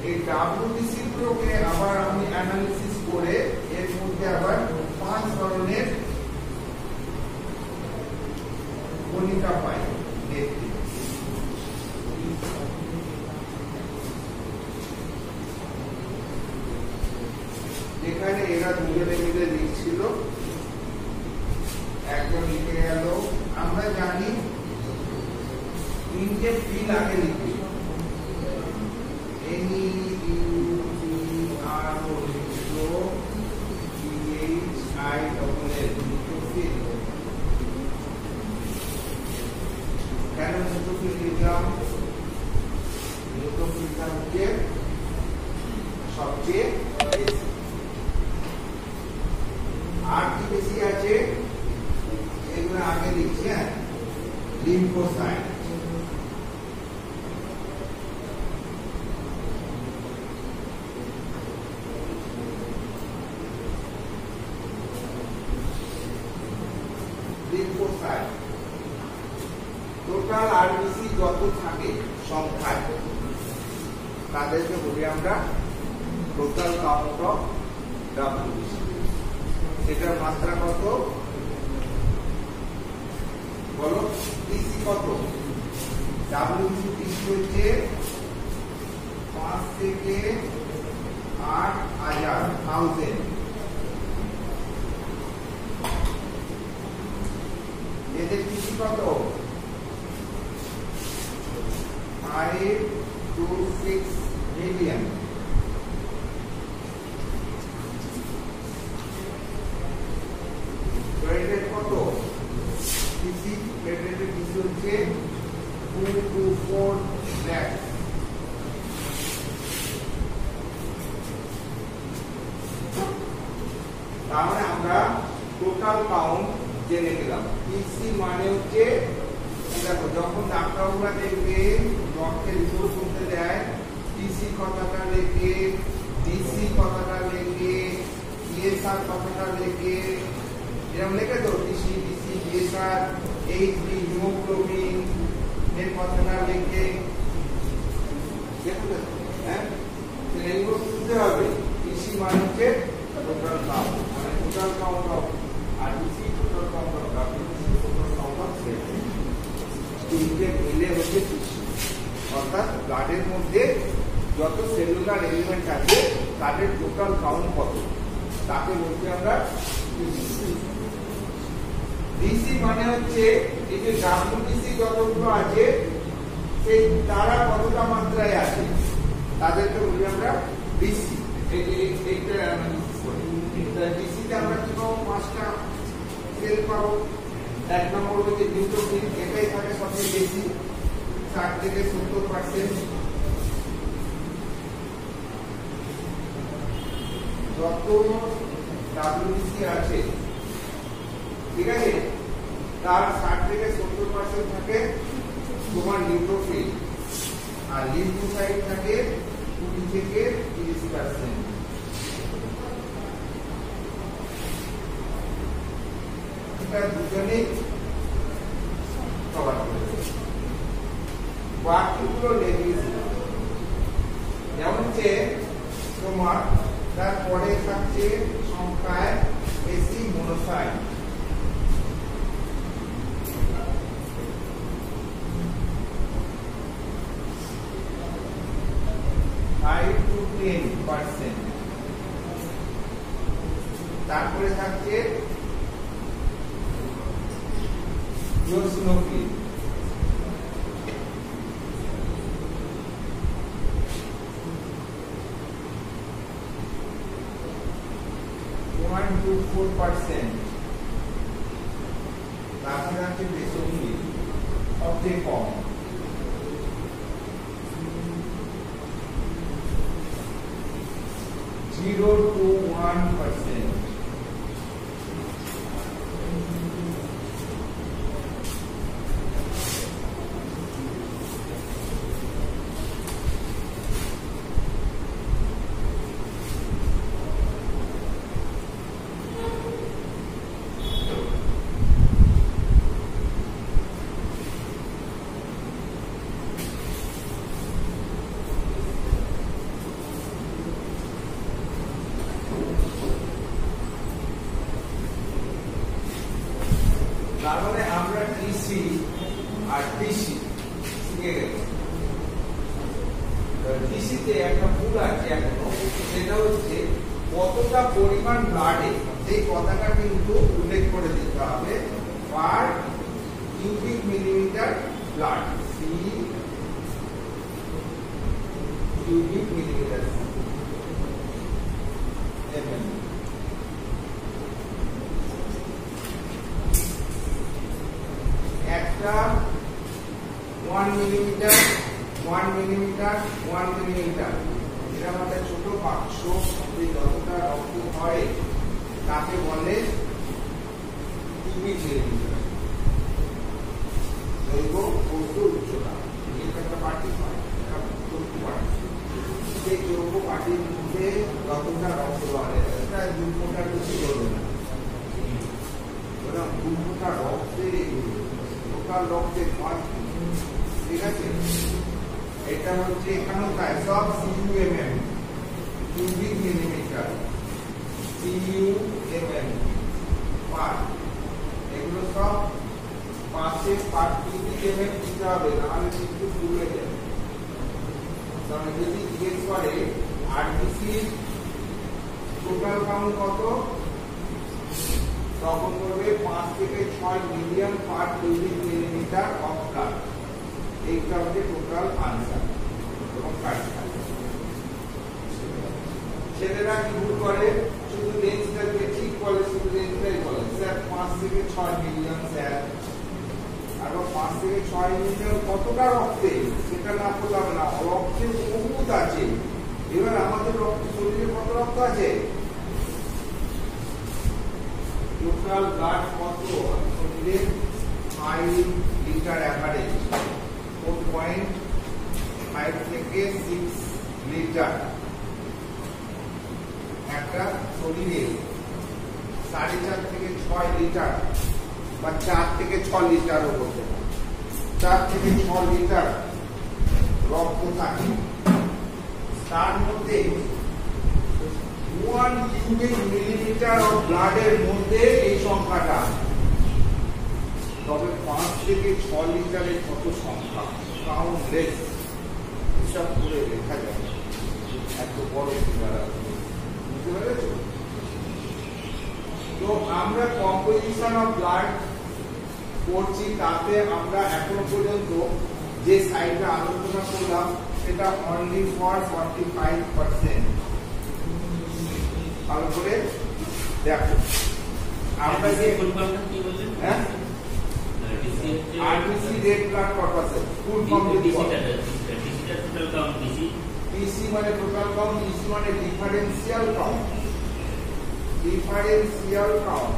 এই ডাব্লিউবিসি গুলোকে আবার আমি অ্যানালিসিস করে এর মধ্যে আবার 5 ধরনের কণিকা পাই দেখতে। যেখানে এরা দুজনে মিলে লিখছিল, একজন লিখে গেল, আমরা জানি তিনটে ফিল আগে লিখি, কেন নিউট্রোফিল লিখলাম? নিউট্রোফিলটা হচ্ছে সবচেয়ে বেশি। আর কি বেশি আছে এগুলো আগে লিখছি। লিম্ফোসাইট, লিম্ফোসাইট টোটাল আরবিসি যত থাকে সংখ্যায় তাদেরকে বলি আমরা টোটাল কাউন্ট অফ ডাব্লিউবিসি। এটার মাত্রা কত বলো? টিসি কত? ডাব্লিউবিসি টিসি হচ্ছে 5 থেকে 8,000। এদের টিসি কত? 5 to 6 মিলিয়ন। প্লেটলেট কত? টিসি প্লেটলেটের টিসি হচ্ছে 2 to 4 লাখ। তাহলে আমরা টোটাল কাউন্ট জেনে গেলাম। টিসি মানে হচ্ছে দেখো, যখন ডাক্তাররা দেখবে রক্তের রিপোর্ট করতে দেয়, টিসি কথাটা লেখে, ডিসি কথাটা লেখে, ইএসআর কথাটা লেখে, এরকম লেখে তো, TC, DC, ESR, HB, haemoglobin এর কথাটা লেখে। হ্যাঁ, এইগুলো বুঝতে হবে। টিসি মানে হচ্ছে টোটাল কাউন্ট, মানে total count of RBC, total count of WBC, total count of platelet. তিনটে মিলে হচ্ছে টিস্যু, অর্থাৎ ব্লাডের মধ্যে যত সেলুলার এলিমেন্ট আছে তাদের টোটাল কাউন্ট কত, তাকে বলতে আমরা ডিসি। মানে হচ্ছে এই যে ডাব্লিউবিসি যতগুলো আছে সেই তারা কতটা মাত্রায় আছে তাদেরকে বলি আমরা ডিসি। এইটা অ্যানালিসিস করি। ডিসিতে আমরা কি পাবো? 5টা সেল পাবো। 1 নম্বর হচ্ছে নিউট্রোফিল, এটাই থাকে সবচেয়ে বেশি, 60 থেকে 70%। যত ডাব্লিউবিসি আছে, ঠিক আছে, তার 60 থেকে 70% থাকে তোমার নিউট্রোফিল, আর লিম্ফোসাইট থাকে 20 থেকে 30%। রিজিয়নটা দুজনেই কভার করে দেবে। বাকিগুলো নেগলিজিবল। যেমন যে তোমার তারপরে থাকছে সংখ্যায় বেশি মনোসাইট, 5 to 10%। তারপরে থাকছে ইওসিনোফিল, 1 to 4%। তারপরে থাকছে বেসোফিল, সবচেয়ে কম, 0 to 1%। তার মানে আমরা টিসি আর টিসি শিখে গেছি। টিসিতে একটা ভুল আছে এখনো, সেটা হচ্ছে কতটা পরিমাণ ব্লাডে, সেই কথাটা কিন্তু উল্লেখ করে দিতে হবে, per cubic millimetre blood, C cubic millimetre ml. একটা 1 মিলিমিটার 1 মিলিমিটার 1 মিলিমিটার, এটা আমাদের ছোট বাক্স, যতটা রক্ত হয় তাকে বলে কিউবিক মিলিমিটার। দৈর্ঘ্য, প্রস্থ, উচ্চতা, একটা পার্টি হয়, সেই যৌগ পার্টির মধ্যে যতটা রক্ত হয়, এটা 2 ফোঁটার বেশি করবে না, 2 ফোঁটা রক্তের টোটাল রক্তের কোয়ান্টিটি। ঠিক আছে, এটা হচ্ছে এখানেও তাই, সব সিইউএমএম, কিউবিক মিলিমিটার, সিইউএমএম পার, এগুলো সব পাশে পার কিউবিক এমএম দিতে হবে, নাহলে কিন্তু ভুলে যাবে। কারণ যদি জিজ্ঞেস করে আরবিসি টোটাল কাউন্ট কত, তখন করবে 5 থেকে 6 million per cubic millimetre of blood. এইটা হচ্ছে টোটাল আনসার এবং কাটটা। ছেলেরা কি ভুল করে, শুধু রেঞ্জটাকে ঠিক বলে, শুধু রেঞ্জটাই বলে, স্যার 5 থেকে 6 মিলিয়ন স্যার। আর 5 থেকে 6 মিলিয়ন কতটা রক্তে, সেটা না বললাম না, রক্তে বহুত আছে। এবার আমাদের রক্ত, শরীরে কত রক্ত আছে, টোটাল ব্লাড কত শরীরে, 5 লিটার অ্যাভারেজ, 4.5 থেকে 6 লিটার। একটা শরীরে 4.5 থেকে 6 লিটার বা 4 থেকে 6 লিটারও বলতে পারে, 4 থেকে 6 লিটার রক্ত থাকে। তার মধ্যে 1 কিউবিক মিলিমিটার অফ ব্লাডের মধ্যে এই সংখ্যাটা, তবে 5 থেকে 6 লিটারের কত সংখ্যা, কাউন্টলেস, হিসাব করে লেখা যাবে, এত বড় ফিগার। বুঝতে পেরেছ? তো আমরা কম্পোজিশন অফ ব্লাড করছি, তাতে আমরা এখনো পর্যন্ত যে সাইডটা আলোচনা করলাম সেটা অনলি ফর 45%। ভালো করে দেখো, আমরা যে হ্যাঁ আরবিসি রেড ব্লাড কর্পাসের ফুল ফর্ম যদি টোটাল কাউন্ট ডিসি মানে টোটাল কাউন্ট, ডিসি মানে ডিফারেন্সিয়াল কাউন্ট, ডিফারেন্সিয়াল কাউন্ট।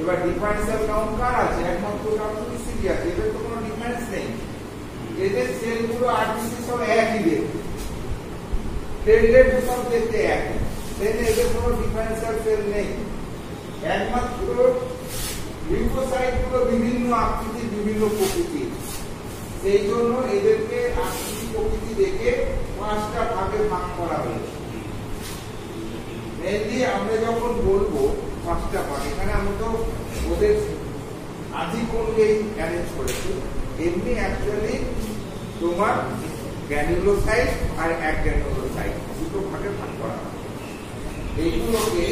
এবার ডিফারেন্সিয়াল কাউন্ট কার আছে, একমাত্র ডাব্লিউবিসি আছে, এদের তো কোনো ডিফারেন্স নেই, এদের সেলগুলো আরবিসি সব একই দেখতে, প্লেটলেট সব দেখতে একই, এদের কোনো ডিফারেন্সিয়াল সেল নেই। একমাত্র লিউকোসাইট গুলো বিভিন্ন আকৃতি বিভিন্ন প্রকৃতির, সেই জন্য এদেরকে আকৃতি প্রকৃতি দেখে 5টা ভাগে ভাগ করা হয়েছে। মেনলি আমরা যখন বলবো 5টা ভাগ, এখানে আমরা তো ওদের আধিক অনুযায়ী অ্যারেঞ্জ করেছি, এমনি অ্যাকচুয়ালি তোমার গ্র্যানুলোসাইট আর অ্যাগ্রানুলোসাইট দুটো ভাগে ভাগ করা হয়। এইগুলোকে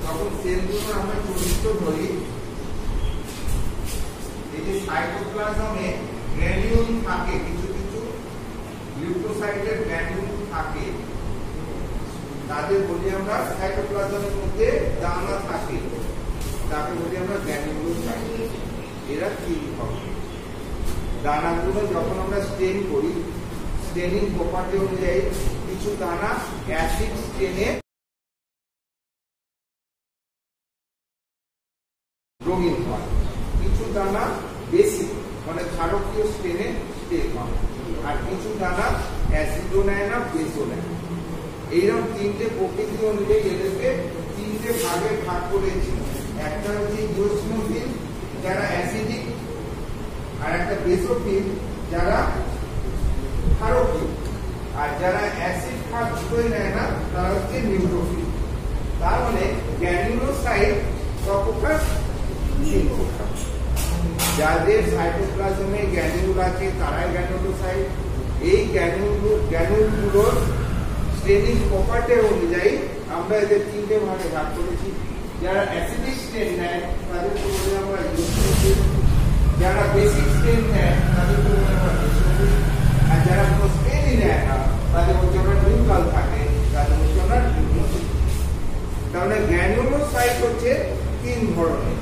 যখন সেলগুলো আমরা চিহ্নিত করি, এই যে সাইটোপ্লাজমে গ্র্যানিউল থাকে, কিছু কিছু লিউকোসাইটের গ্র্যানিউল থাকে, তাদের বলি আমরা সাইটোপ্লাজমের মধ্যে দানা থাকে, তাকে বলি আমরা গ্র্যানুলোসাইট। এরা কি হবে, দানাগুলো যখন আমরা স্টেন করি, স্টেনিং প্রপার্টি অনুযায়ী কিছু দানা অ্যাসিড স্টেনে রঙিন হয়, কিছু দানা বেসিক মানে ক্ষারকীয় স্টেনে স্টেন হয়, আর কিছু দানা অ্যাসিডও নেয় না, বেসও নেয়। এইরকম 3টে প্রকৃতি অনুযায়ী এদেরকে 3টে ভাগে ভাগ করেছি। একটা হচ্ছে ইওসিনোফিল যারা অ্যাসিডিক, আর একটা বেসোফিল যারা ক্ষারকীয়, আর যারা অ্যাসিড ক্ষার দুটোই নেয় না তারা হচ্ছে নিউট্রোফিল। তার মানে গ্র্যানুলোসাইট প্রকার, যাদের সাইটোপ্লাজমে গ্র্যানুল আছে তারাই গ্র্যানুলোসাইট। এই গ্র্যানুলগুলোর স্টেনিং প্রপার্টি অনুযায়ী আমরা এদের 3টে ভাগে ভাগ করেছি। যারা অ্যাসিডিক স্টেন নেয় তাদেরকে বলি আমরা ইওসিনোফিল, যারা বেসিক স্টেন নেয় তাদেরকে বলি আমরা বেসোফিল, আর যারা কোনো স্টেনই নেয় না তাদের মধ্যে আমরা নিউট্রাল থাকে, তাদের মধ্যে আমরা নিউট্রোফিল। তাহলে গ্র্যানুলোসাইট হচ্ছে 3 ধরনের,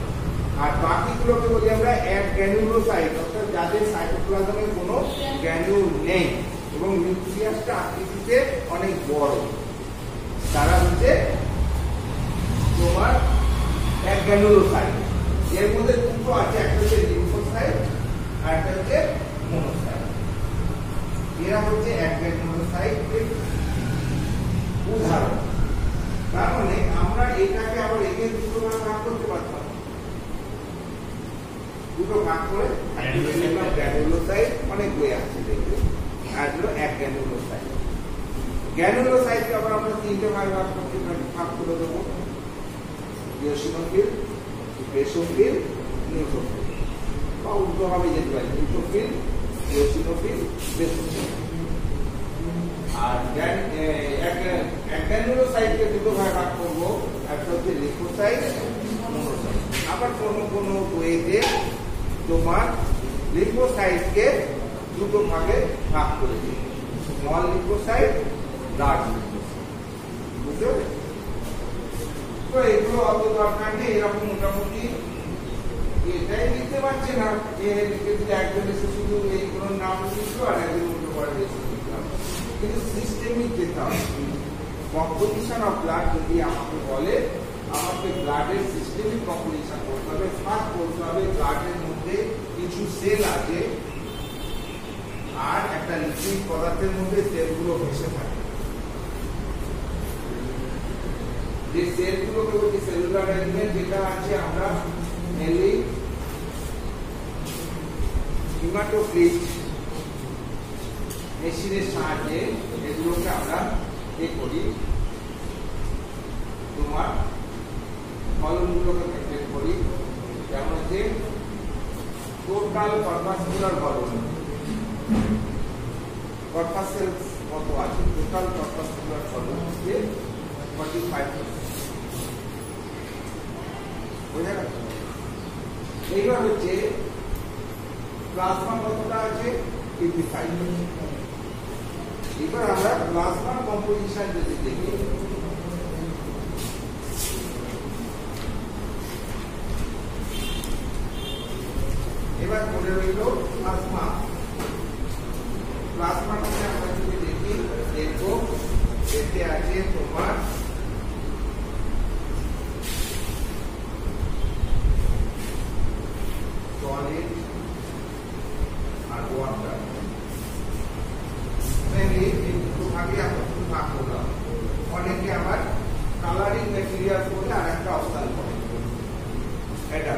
আর বাকিগুলোকে বলি আমরা অ্যাগ্রানুলোসাইট, অর্থাৎ যাদের সাইটোপ্লাজমে কোনো গ্র্যানুল নেই এবং নিউক্লিয়াসটা আকৃতিতে অনেক বড়, তারা হচ্ছে তোমার অ্যাগ্রানুলোসাইট। এর মধ্যে দুটো আছে, একটা হচ্ছে লিউকোসাইট আর একটা হচ্ছে মোনোসাইট। এরা হচ্ছে অ্যাগ্রানুলোসাইটের উদাহরণ। তার মানে আমরা এটাকে আবার একে দুটো ভাগ করতে পারতাম, দুটো ভাগ করে গ্র্যানুলোসাইট অনেক বই আছে দেখবে, আর হলো অ্যাগ্রানুলোসাইট। গ্র্যানুলোসাইটকে আবার আমরা 3টে ভাগ করে দেবো, ইওসিনোফিল, বেসোফিল, নিউট্রোফিল, বা উল্টো ভাবে যেতে পারি নিউট্রোফিল, ইওসিনোফিল, বেসোফিল। আর অ্যাগ্রানুলোসাইটকে দুটো ভাগে ভাগ করবো, একটা হচ্ছে লিউকোসাইট, মোনোসাইট। আবার কোনো ওয়েতে তোমার লিউকোসাইটকে দুটো ভাগে ভাগ করে দিই, স্মল লিউকোসাইট, লার্জ লিউকোসাইট। বুঝতে পারলে? তো এগুলো অত দরকার নেই, এরকম মোটামুটি এটাই লিখতে পারছে না যে একজন এসে শুধু এইগুলোর নাম লিখলো আর একজন উল্টো করে লিখলাম, কিন্তু সিস্টেমিক যেতে হবে। কম্পোজিশন অফ ব্লাড যদি আমাকে বলে, আমাকে ব্লাডের সিস্টেমিক কম্পোজিশন করতে হবে। ফার্স্ট করতে হবে ব্লাডের মধ্যে কিছু সেল আছে আর একটা লিকুইড পদার্থের মধ্যে সেলগুলো ভেসে থাকে, যে সেলগুলোকে বলি সেলুলার অ্যারেঞ্জমেন্ট, যেটা আছে আমরা মেনলি হিমাটোক্রিট মেশিনের সাহায্যে এগুলোকে আমরা এ করি, তোমার ফলনগুলোকে মেনটেন করি। যেমন হচ্ছে টোটাল কর্পাসকুলার ভলিউম, কর্পাসেল কত আছে, টোটাল কর্পাসকুলার ভলিউম হচ্ছে 45%। বোঝা গেল? এইবার হচ্ছে প্লাজমা কতটা আছে, 55%। এবার আমরা প্লাজমা কম্পোজিশন যদি দেখি, এবার মনে রইল প্লাজমা। প্লাজমাটাকে আমরা যদি দেখি, দেখবো এতে আছে তোমার সলিড আর ওয়াটার। মেনলি এই দুটো ভাগে আমরা ভাগ করলাম। অনেকে আবার কালারিং মেটেরিয়ালস বলে আরেকটা অবস্থান করে, এটা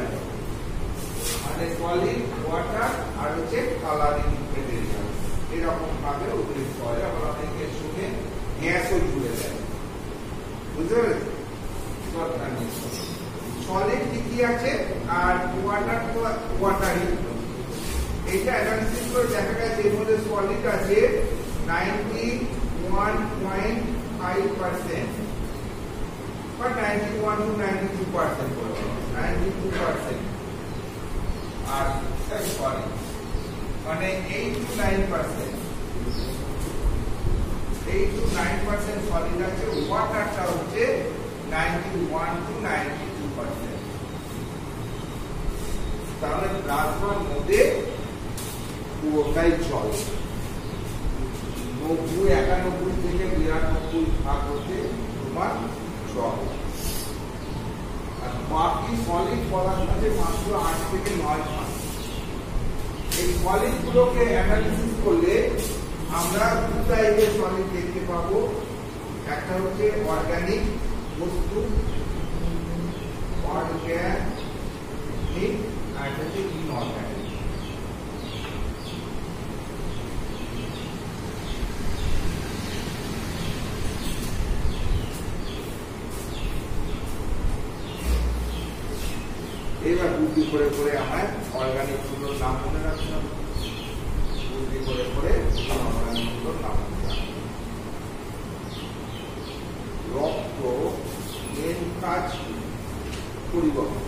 মানে সলিড ওয়াটার আর হচ্ছে কালারিং মেটেরিয়াল এরকম ভাবে উল্লেখ করে। আবার অনেকে শুনে গ্যাসও জুড়ে দেয়, বুঝতে পেরেছেন? সলিড কি আছে আর ওয়াটার তো ওয়াটারই। এটা অ্যানালিসিস করে দেখা গেছে এর মধ্যে সলিড আছে 91.5% বা 91 to 92% করে 92%, আর সরি মানে 8 to 9%, 8 to 9% সলিড আছে, ওয়াটারটা হচ্ছে 91 to 92%। তাহলে প্লাজমার মধ্যে পুরোটাই জল, 91 থেকে 92 ভাগ হচ্ছে তোমার জল, আর বাকি সলিড পদার্থ আছে মাত্র 8 থেকে 9%। এই সলিড গুলোকে অ্যানালিসিস করলে আমরা দু টাইপের সলিড দেখতে পাবো, একটা হচ্ছে অর্গানিক বস্তু, অর্গানিক, আর হচ্ছে ইনঅর্গানিক। এবার বুদ্ধি করে করে আমার অর্গানিক গুলোর নাম মনে রাখতে হবে, বুদ্ধি করে করে অর্গানিক গুলোর নাম মনে রাখতে হবে। রক্ত মেন কাজ পরিবহন,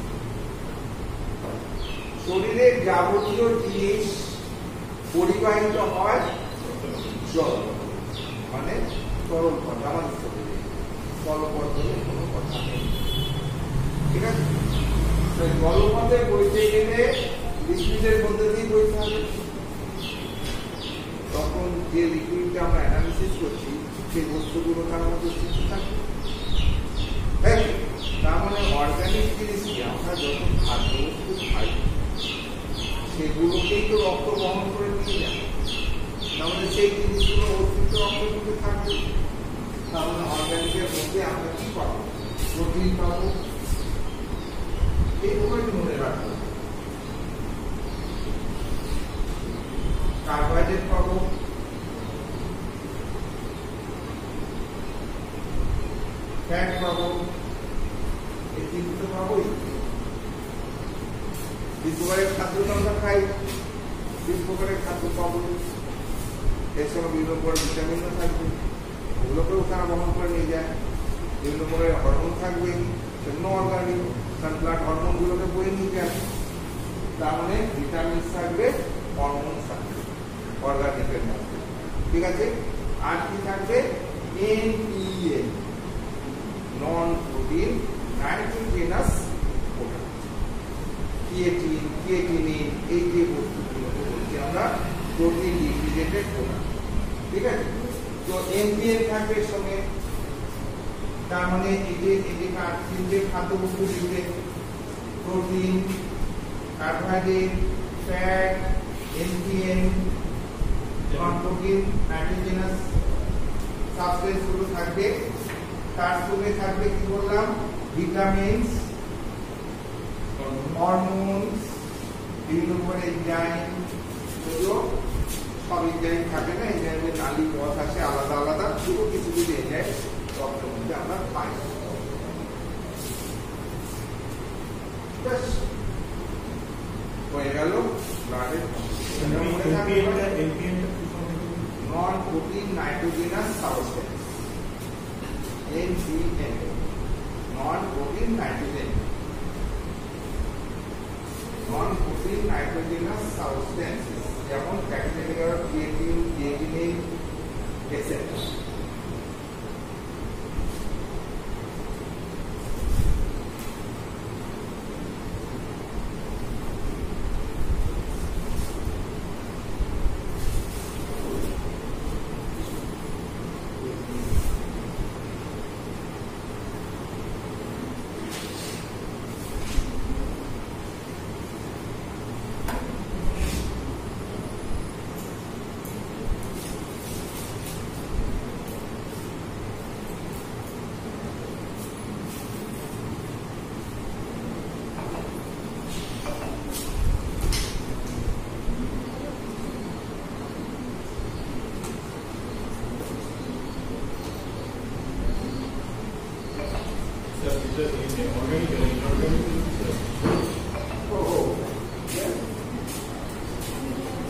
শরীরের যাবতীয় জিনিস পরিবাহিত হয় জল, মানে তরল পথ, আমাদের শরীরে জলপথে কোনো কথা নেই, ঠিক আছে? জলপথে বইতে গেলে লিকুইডের মধ্যে দিয়ে বইতে হবে, তখন যে লিকুইডটা আমরা অ্যানালিসিস করছি সেই বস্তুগুলো তার মধ্যে স্থিত থাকে। তার মানে অর্গানিক জিনিস কি, আমরা যত খাদ্য বস্তু খাই সেগুলোকেই তো রক্ত বহন করে নিয়ে যায়, তাহলে সেই জিনিসগুলো অস্তিত্ব রক্তের মধ্যে থাকবে। তাহলে অর্গানিকের মধ্যে আমরা কি পাবো? প্রোটিন পাবো, এইভাবে মনে রাখবো। কার্বোহাইড্রেট পাবো, ফ্যাট পাবো, এই তিনটে পাবোই। দুই প্রকারের খাদ্য আমরা খাই, দুই প্রকারের খাদ্য পাবো, এর সঙ্গে বিভিন্ন প্রকার ভিটামিনও থাকবে, ওগুলোকেও তারা বহন করে নিয়ে যায়। বিভিন্ন প্রকারের হরমোন থাকবে, সেগুলো অর্গানিক, তার ব্লাড হরমোন গুলোকে বয়ে নিয়ে যায়। তার মানে ভিটামিন থাকবে, হরমোন থাকবে অর্গানিকের মধ্যে, ঠিক আছে? আর কি থাকবে? NPN, non protein nitrogenous product, creatine, creatinine, এই যে বস্তুগুলোকে বলছি আমরা প্রোটিন রিলেটেড প্রোডাক্ট, ঠিক আছে? তো NPN থাকবে এর সঙ্গে, তার মানে এই যে তিনটে খাদ্য বস্তু দিতে protein, carbohydrate, fat, NPN, non protein nitrogenous substance গুলো থাকবে। তার সঙ্গে থাকবে কি বললাম? ভিটামিনস, হরমোনস, বিভিন্ন করে এনজাইম, যদিও সব এনজাইম থাকে না, এনজাইমের নালী পথ আছে আলাদা আলাদা, পুরো কিছু কিছু এনজাইম রক্তের মধ্যে আমরা পাই। হয়ে গেল ব্লাডের non protein nitrogenous substance, NPN, non protein nitrogen, non protein nitrogenous substance, যেমন category creatine, creatinine, etcetera.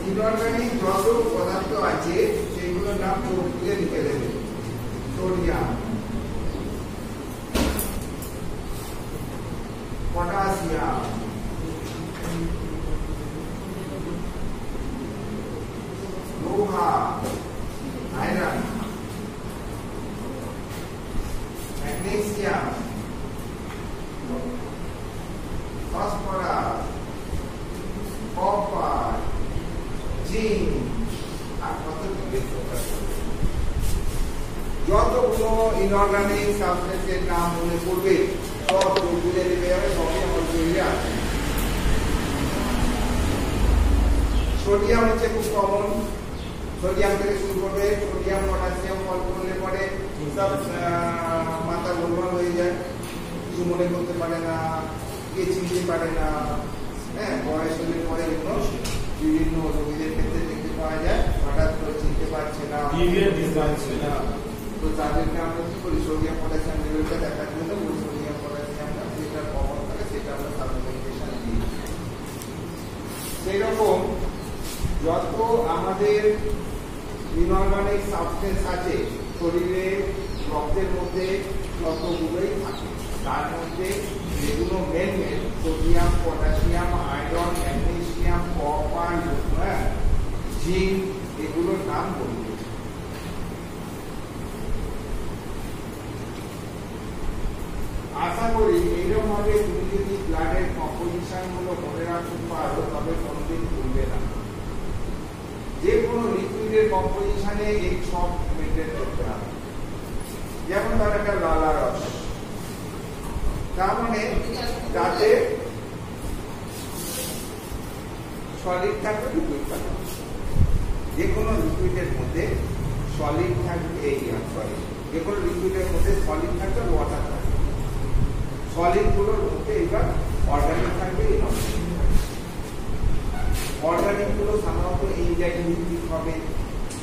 Inorganic যত পদার্থ আছে সেগুলোর নাম দিয়ে লিখে দেবে। সোডিয়াম, পটাশিয়াম, লোহা, iron, magnesium, phosphorus, copper, zinc, আর কত যতগুলো ইনঅর্গানিক সাবস্টেন্সের নাম মনে পড়বে সব বুঝে নেবে যাবে, সবই আমার তৈরি আছে। সোডিয়াম হচ্ছে খুব কমন, সোডিয়াম থেকে শুরু করবে, সোডিয়াম পটাশিয়াম ফল করলে পরে সব মাথা গোলমাল হয়ে যায়, কিছু মনে করতে পারে না, কে চিনতে পারে না। হ্যাঁ, বয়স হলে পরে এগুলো বিভিন্ন রোগীদের ক্ষেত্রে দেখতে পাওয়া যায়, হঠাৎ করে চিনতে পারছে না, তো তাদেরকে আমরা কি করি, সোডিয়াম পটাশিয়াম লেভেলটা দেখার জন্য ওই সোডিয়াম পটাশিয়ামটা যেটা কমন থাকে সেটা আমরা সাপ্লিমেন্টেশন দিই। সেই রকম যত আমাদের ইনঅর্গানিক সাবস্টেন্স আছে শরীরে রক্তের মধ্যে ততগুলোই থাকে, তার মধ্যে যেগুলো main sodium, potassium, iron, magnesium, copper, zinc, এগুলোর নাম বলবে। আশা করি এইরকম ভাবে তুমি যদি ব্লাডের কম্পোজিশন গুলো মনে রাখতে পারো তবে কোনোদিন ভুলবে না। যে কোনো লিকুইডের কম্পোজিশনে এই সব মেনটেন করতে হবে। যেমন তার একটা লালা রস, তার মানে যাতে সলিড থাকবে, লিকুইড থাকবে। যে কোনো লিকুইডের মধ্যে সলিড থাকবে, যে কোনো লিকুইডের মধ্যে সলিড থাকবে, ওয়াটার থাকবে। সলিড গুলোর মধ্যে এবার অর্গানিক থাকবে, অর্গানিক গুলো সাধারণত এনজাইম ভিত্তিক হবে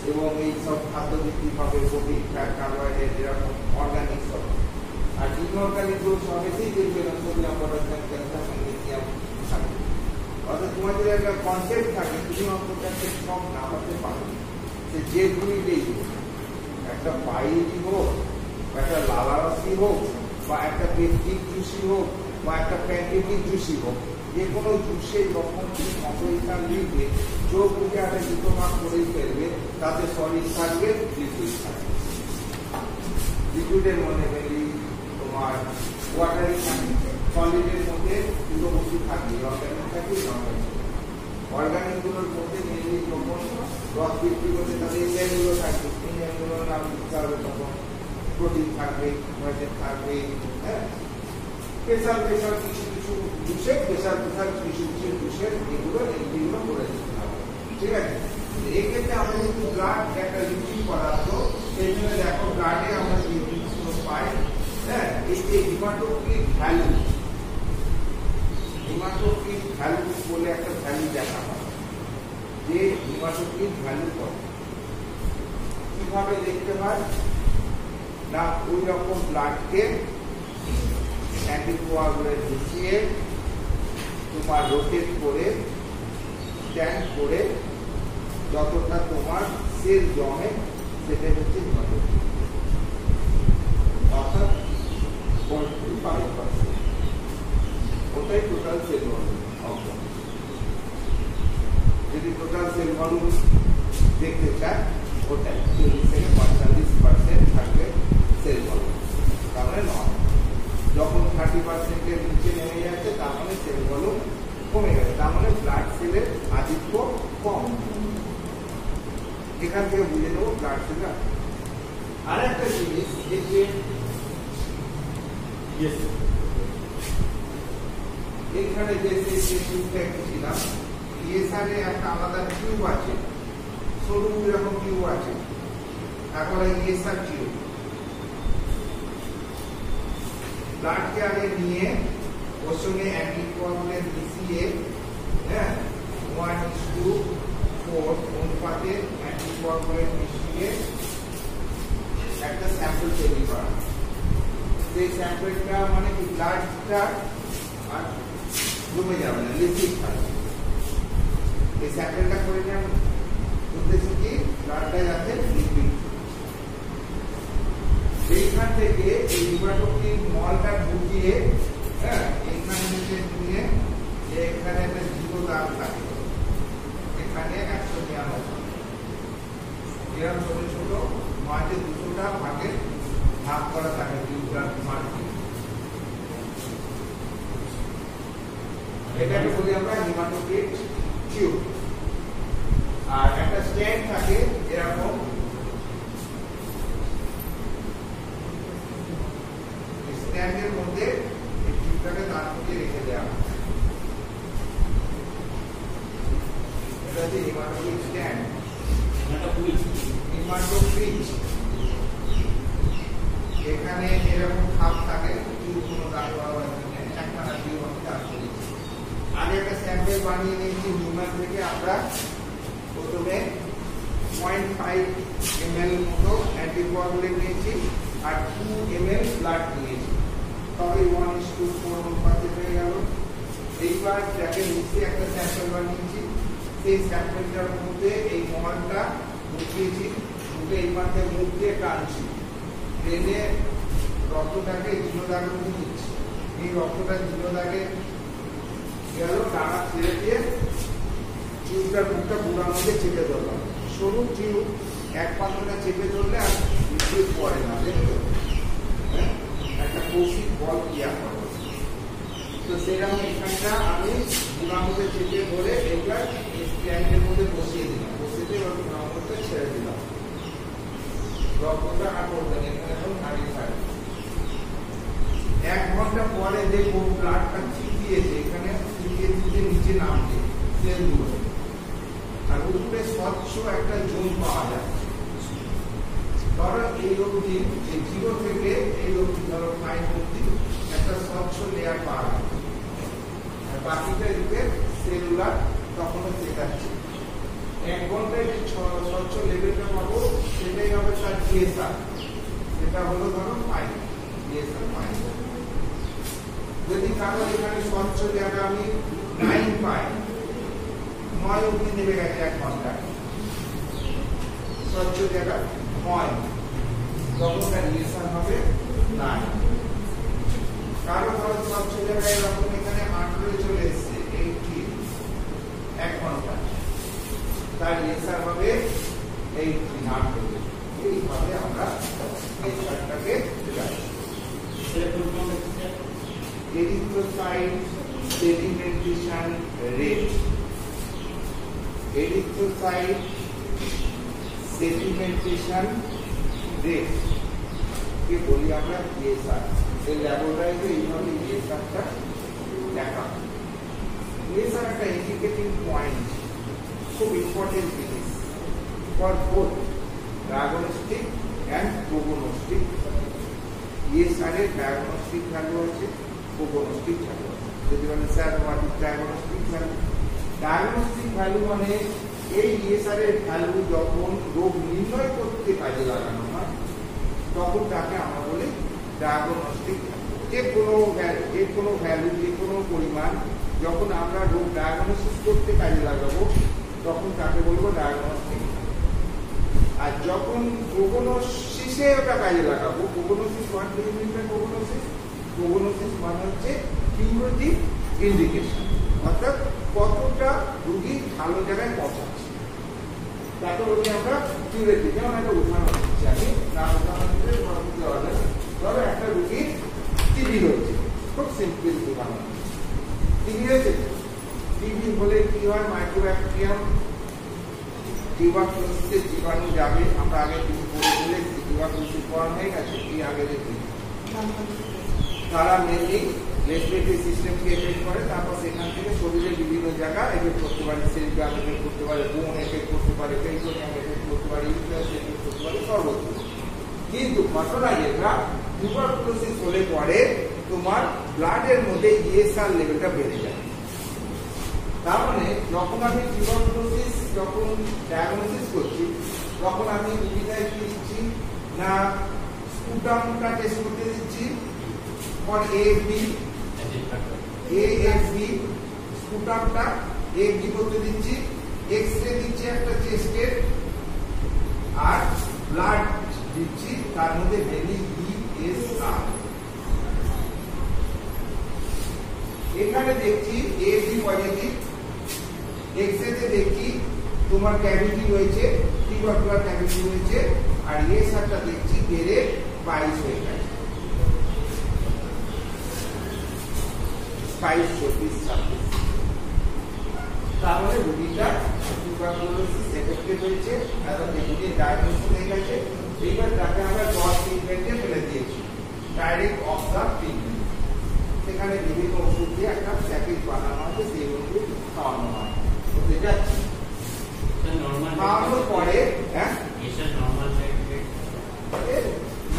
এবং এই সব খাদ্য ভিত্তিক হবে, প্রোটিন, ফ্যাট, কার্বোহাইড্রেট, এরকম অর্গানিক সব। আর ইনঅর্গানিক গুলো সবেতেই দেখবে সোডিয়াম, পটাশিয়াম, ক্যালসিয়াম, ম্যাগনেসিয়াম থাকবে। অর্থাৎ তোমার যদি একটা কনসেপ্ট থাকে, তুমি অন্তর্জাতিক সব না হতে পারবে, সে যেগুলি একটা পাইলই হোক, একটা লালারসি হোক, বা একটা পেপটিক জুসই হোক, বা একটা প্যান্ডেমিক জুসই হোক, যে কোনো জুসের যখন তুমি কম্পোজিশন লিখবে, চোখ বুঝে একটা দুটো ভাগ করেই ফেলবে, তাতে সলিড থাকবে, লিকুইড থাকবে। লিকুইডের মধ্যে মেনলি তোমার ওয়াটারই থাকবে, সলিডের মধ্যে দুটো বস্তু থাকবে, অর্গানিক থাকবে, ননঅর্গানিক। অর্গানিক গুলোর মধ্যে মেনলি যখন রস বৃদ্ধি করতে তাদের এনজাইমগুলো থাকবে, এনজাইমগুলোর নাম লিখতে হবে, তখন প্রোটিন থাকবে, কার্বোহাইড্রেট থাকবে। হ্যাঁ, স্পেশাল কিছু কিছু জুসের, স্পেশাল কিছু কিছু জুসের এগুলো এগুলো করে দিতে হবে। ঠিক আছে, এক্ষেত্রে আমরা কিন্তু ব্লাড একটা লিকুইড পদার্থ, সেই জন্য দেখো ব্লাডে আমরা যে জিনিসগুলো পাই, হ্যাঁ, এই যে হিমাটোক্রিট ভ্যালু, হিমাটোক্রিট ভ্যালু বলে একটা ভ্যালু দেখা হয়, যে হিমাটোক্রিট ভ্যালু কত, কিভাবে দেখতে হয় না, ওই রকম ব্লাডকে অ্যান্টিকোয়াগুলেট মিশিয়ে তোমার রোটেট করে স্ট্যান্ড করে যতটা তোমার সেল জমে সেটা হচ্ছে হিমাটোক্রিট, অর্থাৎ 0.5%, ওটাই টোটাল সেল ভলিউম। যদি টোটাল সেল ভলিউম দেখতে চায় ওটাই 40 থেকে 45% থাকবে সেল ভলিউম, তার মানে নয়। যখন 30%-এর নিচে নেমে যাচ্ছে তার মানে সেল ভলিউম কমে গেছে, তার মানে ব্লাড সেলের আধিক্য কম। এখান থেকে বুঝে নেবো ব্লাড সেল। আর একটা জিনিস, এই যে এখানে যে টিউবটা ছিলাম, এসারে একটা আলাদা টিউব আছে, সরু এরকম টিউব আছে, তারপরে এসার টিউব। ব্লাডকে আগে নিয়ে ওর সঙ্গে অ্যান্টিকোয়াগুলেন্ট মিশিয়ে, হ্যাঁ, 1:4 অনুপাতে অ্যান্টিকোয়াগুলেন্ট মিশিয়ে একটা স্যাম্পল তৈরি করা। সেই স্যাম্পলটা মানে কি ব্লাডটা আর জমে যাবে না, লিকুইড থাকবে। এই স্যাম্পলটা করে নেওয়ার উদ্দেশ্য কি ব্লাডটা যাতে লিকুইড। এইখান থেকে এই লিভারটক্সিন মলটা ঢুকিয়ে এইখানে নিয়ে এখানে একটা জিরো দাগ থাকে, এখানে 199 এরকম ছোট ছোট মাঝে দুটোটা ভাগে ভাগ করা থাকে টিউবুলার মার্কিং। এটাকে বলি আমরা হিমাটোক্রিট টিউব। আর একটা স্ট্যান্ড থাকে এরকম, স্ট্যান্ডের মধ্যে এই টিউবটাকে তার মধ্যে রেখে দেওয়া। এটা হচ্ছে হিমাটোক্রিট স্ট্যান্ড, হিমাটোক্রিট। এখানে এরকম খাপ থাকে, টিউব কোনো দাগ হওয়ার জন্য একখানা টিউব আমি দাগ করেছি। আগে একটা স্যাম্পল বানিয়ে নিয়েছি হিউম্যান থেকে। আমরা প্রথমে 0.5 ml মতো অ্যান্টিকোয়াগুলেন্ট নিয়েছি আর 2 ml ব্লাড নিয়েছি, তবে 1:4 অনুপাতে হয়ে গেল। এইবার যাকে নিচে একটা স্যাম্পল বানিয়েছি, সেই স্যাম্পলটার মধ্যে এই মলটা ঢুকিয়েছি, ঢুকে এই মাঠে মুখ দিয়ে টানছি, টেনে রক্তটাকে জিরো দাগের মধ্যে দিচ্ছি। এই রক্তটা জিরো দাগে গেল, টানা ছেড়ে দিয়ে টিউবটার মুখটা পুরার মধ্যে চেপে ধরলাম। সরু টিউব এক পাত্রটা চেপে ধরলে আর লিকুইড পড়ে না, দেখো একটা কৌশিক বল ক্রিয়া করে। তো সেরকম এখানটা আমি পুরার মধ্যে চেপে ধরে এগুলা স্ট্যান্ডের মধ্যে বসিয়ে দিলাম, বসিয়ে দিয়ে পুরার মধ্যে ছেড়ে দিলাম। রক্তটা আর পড়বে না, এখানে এখন দাঁড়িয়ে থাকবে। 1 ঘন্টা পরে দেখবো ব্লাডটা ছিটিয়েছে, এখানে ছিটিয়ে ছিটিয়ে নিচে নামছে সেলগুলো, আর উপরে স্বচ্ছ একটা জোন পাওয়া যায়। ধরো এই অবধি যে 0 থেকে এই অবধি ধরো 5 অবধি একটা স্বচ্ছ লেয়ার পাওয়া যায়, আর বাকিটা দিকে সেলুলার তখনও চেকাচ্ছে। 1 ঘন্টায় যে স্বচ্ছ লেভেলটা পাবো সেটাই হবে তার ডিএসআর, সেটা হলো ধরো 5 ডিএসআর 5। যদি কারো এখানে স্বচ্ছ জায়গা আমি 9 পাই, 9 অবধি নেমে গেছে 1 ঘন্টায়, স্বচ্ছ জায়গা 9, তখন তার ডিএসআর হবে 9। কারো ধরো স্বচ্ছ জায়গায় এরকম এখানে 18 চলে এসছে, 18 1 ঘন্টা, তার ডিএসআর হবে 18। এইভাবে আমরা এই চারটাকে erythrocyte sedimentation rate, erythrocyte sedimentation rate কে বলি আমরা ডিএসআর। এই ল্যাবরেটরিতে এইভাবে ডিএসআরটা দেখা। ডিএসআর একটা ইন্ডিকেটিং পয়েন্ট, খুব ইম্পর্টেন্ট জিনিস for both diagnostic and prognostic. DSR এর ডায়াগনস্টিক ভ্যালু আছে, প্রোগনোস্টিক ভ্যালু আছে। যদি বলেন sir what is diagnostic value? Diagnostic value মানে এই ডিএসআর এর ভ্যালু যখন রোগ নির্ণয় করতে কাজে লাগানো হয় তখন তাকে আমরা বলি ডায়াগনস্টিক। যে কোনো ভ্যালু, যে কোনো পরিমাণ যখন আমরা রোগ ডায়াগনোসিস করতে কাজে লাগাবো তখন তাকে বলবো ডায়াগনস্টিক। আর যখন প্রোগনোসিসে ওটা কাজে লাগাবো, প্রোগনোসিস ওয়ান প্রোগনোসিস মানে হচ্ছে কিউরেটিভ ইন্ডিকেশন, অর্থাৎ কতটা রোগী ভালো জায়গায় পৌঁছাচ্ছে তাকে বলি আমরা কিউরেটিভ। যেমন একটা উদাহরণ দিচ্ছি আমি, না উদাহরণ দিলে দেওয়া যায়। ধরো একটা রোগীর টিবি হয়েছে, খুব সিম্পল উদাহরণ। টিবি হয়েছে, টিবি হলে কি হয়, মাইক্রোব্যাকটেরিয়াম টিউবারকুলোসিসের জীবাণু যাবে। আমরা আগে টিবি পড়ে বলে টিউবারকুলোসিস পড়ানো হয়ে গেছে, কি আগে দেখি তারা মেনলি রেসপিরেটরি সিস্টেমকে এফেক্ট করে, তারপর সেখান থেকে শরীরের বিভিন্ন জায়গা এফেক্ট করতে পারে, সেলগ্রাম এফেক্ট করতে পারে, বোন এফেক্ট করতে পারে, পেরিটোনিয়াম এফেক্ট করতে পারে, ইউটেরাস এফেক্ট করতে পারে, সর্বত্র। কিন্তু ঘটনা যেটা টিউবারকুলোসিস হলে পরে তোমার ব্লাডের মধ্যে ইএসআর লেভেলটা বেড়ে যায়। তার মানে যখন আমি টিউবারকুলোসিস যখন ডায়াগনোসিস করছি তখন আমি রোগীটাকে কি দিচ্ছি না, স্পুটামটা টেস্ট করতে দিচ্ছি, ফর এএফবি স্পুটামটা এএফবি করতে দিচ্ছি, এক্স-রে দিচ্ছি একটা চেস্টের, আর ব্লাড দিচ্ছি, তার মধ্যে ভ্যালি ইএসআর। এখানে দেখছি এএফবি পজিটিভ, এক্স-রে তে দেখছি তোমার ক্যাভিটি রয়েছে, টিউবারকুলার ক্যাভিটি রয়েছে, আর ইএসআরটা দেখছি বেড়ে 22 হয়ে গেছে, 22-24-26। তাহলে রোগীটা টিউবারকুলোসিস এফেক্টেড হয়েছে, এবং রোগীর ডায়াগনোসিস হয়ে গেছে। এইবার তাকে আমরা ডট ট্রিটমেন্টে ফেলে দিয়েছি, ডাইরেক্ট অফ দ্য ট্রিটমেন্ট। সেখানে বিভিন্ন ওষুধ দিয়ে একটা প্যাকেজ বানানো আছে, সেই ওষুধ খাওয়ানো হয়। তো এটা খাওয়ানোর পরে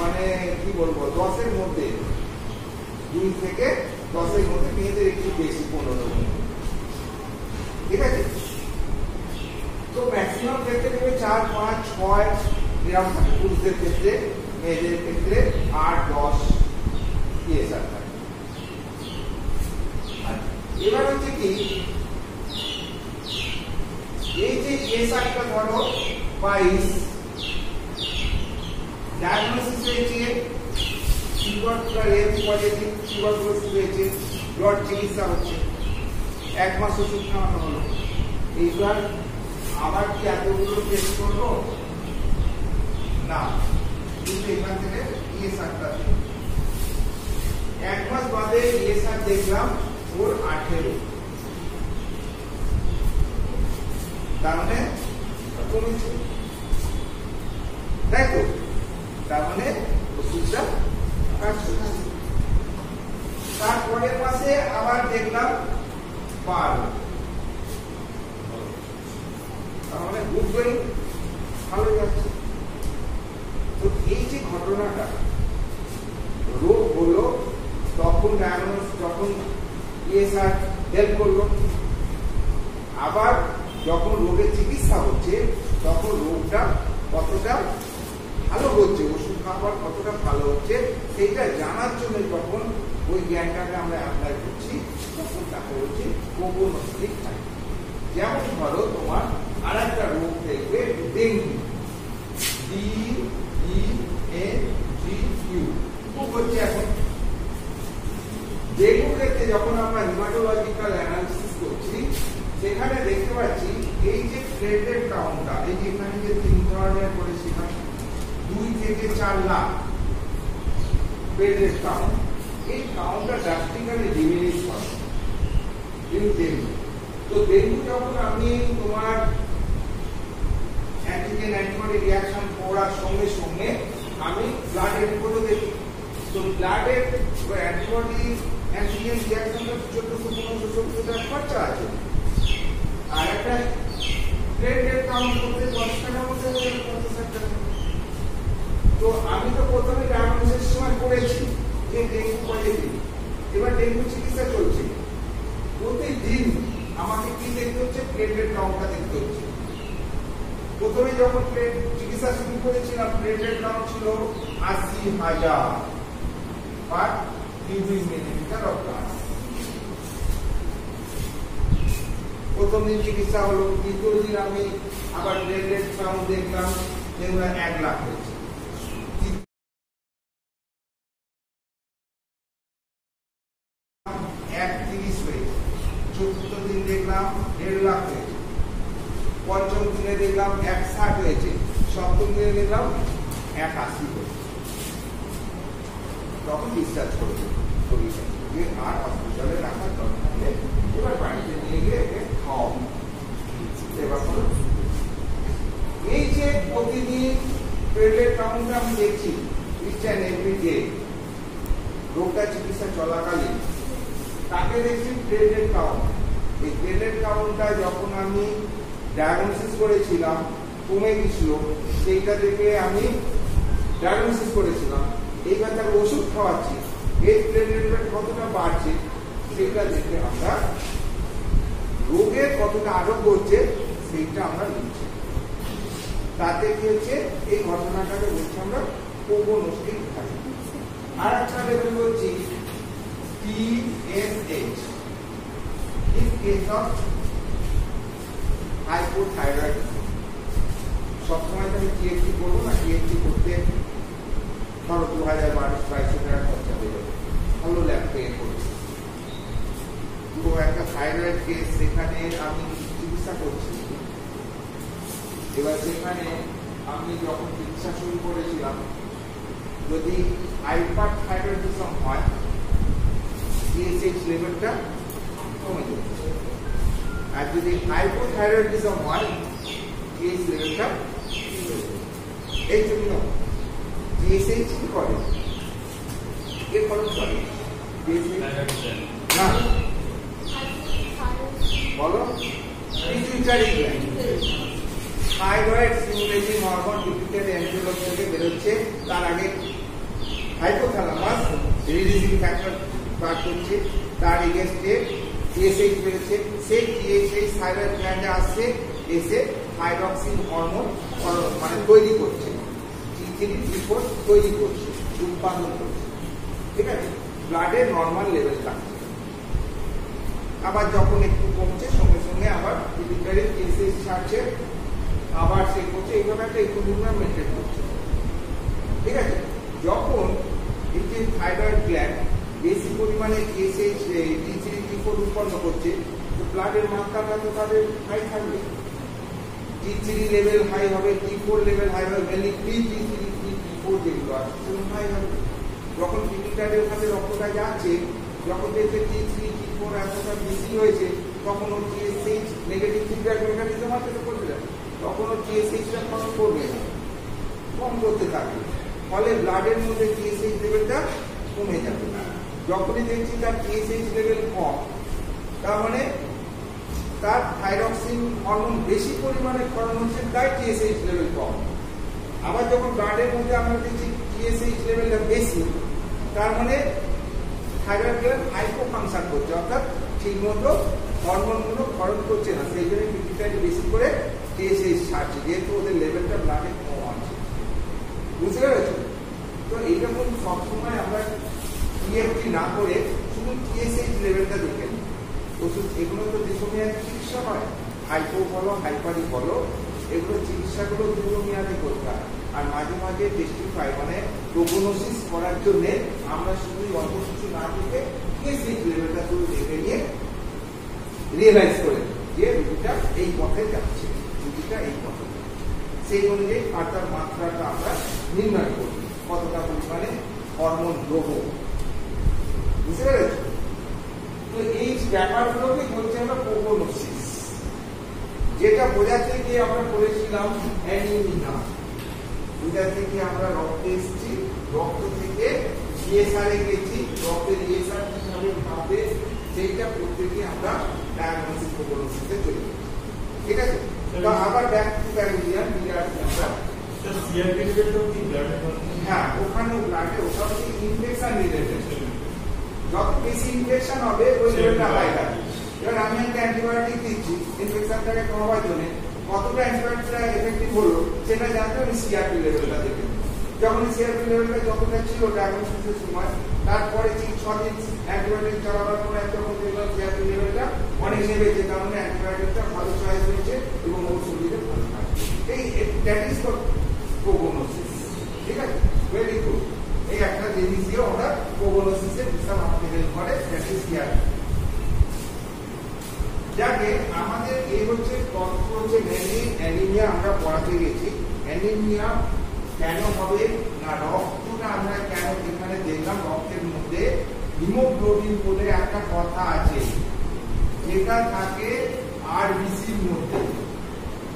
মানে কি বলবো, 10-এর মধ্যে 2 থেকে 10-এর মধ্যে, মেয়েদের একটু বেশি 15 মিনিট, ঠিক আছে। তো ম্যাক্সিমাম ক্ষেত্রে দেবে 4, 5, 6 এরকম থাকে, পুরুষদের ক্ষেত্রে, মেয়েদের ক্ষেত্রে 8, 10 ইএসআর থাকে। এবার হচ্ছে কি, এই যে ইএসআরটা ধরো 22, ডায়াগনোসিস হয়েছে টিউবারকুলার এএফবি পজিটিভ, টিউবারকুলোসিস হয়েছে, ব্লাড চিকিৎসা হচ্ছে, 1 মাস ওষুধ খাওয়ানো হলো। এইবার আবার কি এতগুলো টেস্ট করবো না, কিন্তু এখান থেকে ইএসআরটা 1 মাস বাদে ইএসআর দেখলাম ওর 18, তার মানে কমেছে, তাই তো? তার মানে ওষুধটা কাজ করছে। তারপরের মাসে আবার দেখলাম 12, তার মানে গুড গোয়িং, ভালো যাচ্ছে। তো এই যে ঘটনাটা, রোগ হলো তখন ডায়াগনোস, যখন ইএসআর হেল্প করলো, আবার যখন রোগের চিকিৎসা হচ্ছে তখন রোগটা কতটা ভালো হচ্ছে, ওষুধ খাবার কতটা ভালো হচ্ছে, সেইটা জানার জন্য যখন ওই জ্ঞানটাকে আমরা অ্যাপ্লাই করছি, তখন তাকে হচ্ছে প্রোগনোস্টিক টাইম। যেমন ধরো তোমার আর একটা রোগ দেখবে ডেঙ্গু, DENGU খুব হচ্ছে এখন। ডেঙ্গু ক্ষেত্রে যখন আমরা হিমাটোলজিক্যাল অ্যানালিসিস করছি, সেখানে দেখতে পাচ্ছি এই যে প্লেটলেট কাউন্টটা, এই যে এখানে যে 3 ধরনের করে সেখানে 2 থেকে 4 লাখ প্লেটলেট কাউন্ট, এই কাউন্টটা ড্রাস্টিক্যালি ডিমিনিশ হয় ইন ডেঙ্গু। তো ডেঙ্গু যখন আমি তোমার অ্যান্টিজেন অ্যান্টিবডি রিঅ্যাকশন করার সঙ্গে সঙ্গে আমি ব্লাডের রিপোর্টও দেখি, তো ব্লাডের অ্যান্টিবডি অ্যান্টিজেন রিঅ্যাকশনটা 1400-1500 খরচা আছে, আর একটা প্লেটলেট কাউন্ট করতে 10 টাকার মধ্যে 50 টাকা। তো আমি তো প্রথমে ডায়াগনোসিস সময় করেছি যে ডেঙ্গু পজিটিভ, এবার ডেঙ্গু চিকিৎসা চলছে, প্রতিদিন আমাকে কি দেখতে হচ্ছে, প্লেটলেট কাউন্টটা দেখতে হচ্ছে। প্রথমে যখন চিকিৎসা শুরু করেছিলাম প্লেটলেট কাউন্ট ছিল 80,000 পার কিউবিক মিলিমিটার অফ ব্লাড। প্রথম দিন চিকিৎসা হলো, দ্বিতীয় দিন আমি আবার প্লেটলেট কাউন্ট দেখলাম, যেগুলো 1 লাখ হয়েছে, 130 হয়েছে, চতুর্থ দিন দেখলাম 1.5 লাখ হয়েছে, পঞ্চম দিনে দেখলাম 160 হয়েছে, সপ্তম দিনে দেখলাম 180 হয়েছে। তখন ডিসচার্জ করেছে রোগীকে, আর হসপিটালে রাখার দরকার নেই, এবার বাড়িতে নিয়ে গিয়ে একে খাওয়াও, সেবা করো। এই যে প্রতিদিন প্লেটলেট কাউন্টটা আমি দেখছি ইচ অ্যান্ড এভরি ডে, রোগটা চিকিৎসা চলাকালীন তাকে দেখছি প্লেটলেট কাউন্ট। এই প্লেটলেট কাউন্টটা যখন আমি ডায়াগনোসিস করেছিলাম কমে গেছিল, সেইটা দেখে আমি ডায়াগনোসিস করেছিলাম, এইবার তার ওষুধ খাওয়াচ্ছি, এই প্লেটলেট কতটা বাড়ছে সেটা দেখে আমরা রোগের কতটা আরোগ্য হচ্ছে সেইটা আমরা নিচ্ছি। তাতে কি হচ্ছে, এই ঘটনাটাকে বলছি আমরা প্রোগনোস্টিক। আর একটা লেভেল বলছি TSH in case of hypothyroidism. সবসময় তো আমি TSH করবো না, TSH করতে ধরো 2000-2200 টাকা খরচা হয়ে যাবে, ভালো ল্যাব থেকে করছি। তো একটা থাইরয়েড কেস, সেখানে আমি চিকিৎসা করছি। এবার সেখানে আমি যখন চিকিৎসা শুরু করেছিলাম, যদি হাইপারথাইরয়েডিজম হয় TSH লেভেলটা কমে যাচ্ছে, আর যদি হাইপোথাইরয়েডিজম হয় TSH লেভেলটা এই জন্য TSH কি করে, এর ফলন করে না বলো pituitary gland, thyroid stimulating hormone pituitary anterior lobe থেকে বেরোচ্ছে, তার আগে হাইপোথ্যালামাস রিলিজিং ফ্যাক্টর বার করছে, তার এগেইনস্টে TSH বেরোচ্ছে, সেই TSH থাইরয়েড গ্ল্যান্ডে আসছে, এসে থাইরক্সিন হরমোন মানে তৈরি করছে, T3 T4 তৈরি করছে, উৎপাদন করছে, ঠিক আছে, ব্লাডে নরমাল লেভেল থাকছে। আবার যখন একটু কমছে সঙ্গে সঙ্গে আবার পিটুইটারি TSH ছাড়ছে, আবার সে করছে, এইভাবে একটা ইকুইলিব্রিয়াম মেইনটেইন করছে, ঠিক আছে। যখন এই যে থাইরয়েড গ্ল্যান্ড বেশি পরিমাণে TSH T3 T4 উৎপন্ন করছে, তো ব্লাডের মাত্রাটা তো তাদের হাই থাকবে, T3 লেভেল হাই হবে, T4 লেভেল হাই হবে, মেনলি T3 T4 যেগুলো আছে সেগুলো হাই হবে। যখন পিটুইটারির ওখানে রক্তটা যাচ্ছে, যখন দেখবে T3 T4 এতটা বেশি হয়েছে, তখন ওর TSH নেগেটিভ ফিডব্যাক মেকানিজম আছে তো করবে, তখন ওর TSH-টা কম করবে না, কম করতে থাকবে, ফলে ব্লাডের মধ্যে TSH লেভেলটা কমে যাবে। যখনই দেখছি তার TSH লেভেল কম, তার মানে তার থাইরক্সিন হরমোন বেশি পরিমাণে ক্ষরণ হচ্ছে, তাই TSH লেভেল কম। আবার যখন ব্লাডের মধ্যে আমরা দেখছি TSH লেভেলটা বেশি, তার মানে থাইরয়েড গ্ল্যান্ড হাইপো ফাংশন করছে, অর্থাৎ ঠিকমতো হরমোনগুলো ক্ষরণ করছে না, সেই জন্য পিটুইটারি বেশি করে TSH ছাড়ছে, যেহেতু ওদের লেভেলটা ব্লাডে কম আছে, বুঝতে পেরেছো? তো এইরকম সবসময় আমরা EFT না করে শুধু TSH লেভেলটা দেখে নিই। ওষুধ এগুলো তো দীর্ঘমেয়াদী চিকিৎসা হয়, হাইপো বলো হাইপারি বলো, এগুলো চিকিৎসাগুলো দীর্ঘমেয়াদী করতে হয়, আর মাঝে মাঝে টেস্টিফাই মানে প্রোগনোসিস করার জন্য আমরা শুধু অল্প কিছু না দেখে TSH লেভেলটা শুধু দেখে নিয়ে রিয়েলাইজ করে যে রোগীটা এই পথে যাচ্ছে, রোগীটা এই পথে যাচ্ছে, সেই অনুযায়ী ফার্দার মাত্রাটা আমরা নির্ণয় করি, কতটা পরিমাণে হরমোন দেবো, বুঝতে পেরেছো? তো এই ব্যাপারগুলোকে বলছি আমরা প্রোগনোসিস, যেটা বোঝাতে গিয়ে আমরা করেছিলাম অ্যানিমিয়া, বোঝাতে গিয়ে আমরা রক্তে এসেছি, রক্ত থেকে ESR এ গেছি, রক্তের ESR কিভাবে পাবে সেইটা করতে গিয়ে আমরা ডায়াগনোসিস প্রোগনোসিসে চলে গেছি, ঠিক আছে। তো আবার ব্যাক টু ব্যাকটেরিয়াল বিরাট আমরা হ্যাঁ, ওখানে ব্লাডে ওটা হচ্ছে ইনফেকশন রিলেটেড, যত বেশি ইনফেকশন হবে ওই লেভেলটা হাই থাকে। এবার আমি একটা অ্যান্টিবায়োটিক দিচ্ছি ইনফেকশনটাকে কমাবার জন্য, কতটা অ্যান্টিবায়োটিকটা এফেক্টিভ হলো সেটা জানতে আমি CRP লেভেলটা দেখে, যখন CRP লেভেলটা যতটা ছিল ডায়াগনোসিসের সময়, তারপরে 6 দিন অ্যান্টিবায়োটিক চালাবার পরে যখন দেখলাম CRP লেভেলটা অনেক নেমেছে, কারণ অ্যান্টিবায়োটিকটা ভালো চয়েস হয়েছে এবং ওর শরীরে ভালো থাকে, এই দ্যাট ইজ প্রোগনোসিস, ঠিক আছে, ভেরি গুড। এই একটা জিনিস দিয়ে আমরা প্রোগনোসিসে বিশাল আমাদের হেল্প করে, দ্যাট ইজ CRP। যাকে আমাদের এই হচ্ছে তথ্য হচ্ছে মেনলি অ্যানিমিয়া আমরা পড়াতে গেছি। অ্যানিমিয়া কেন হবে না, রক্তটা আমরা কেন এখানে দেখলাম, রক্তের মধ্যে হিমোগ্লোবিন বলে একটা কথা আছে, যেটা থাকে আরবিসির মধ্যে,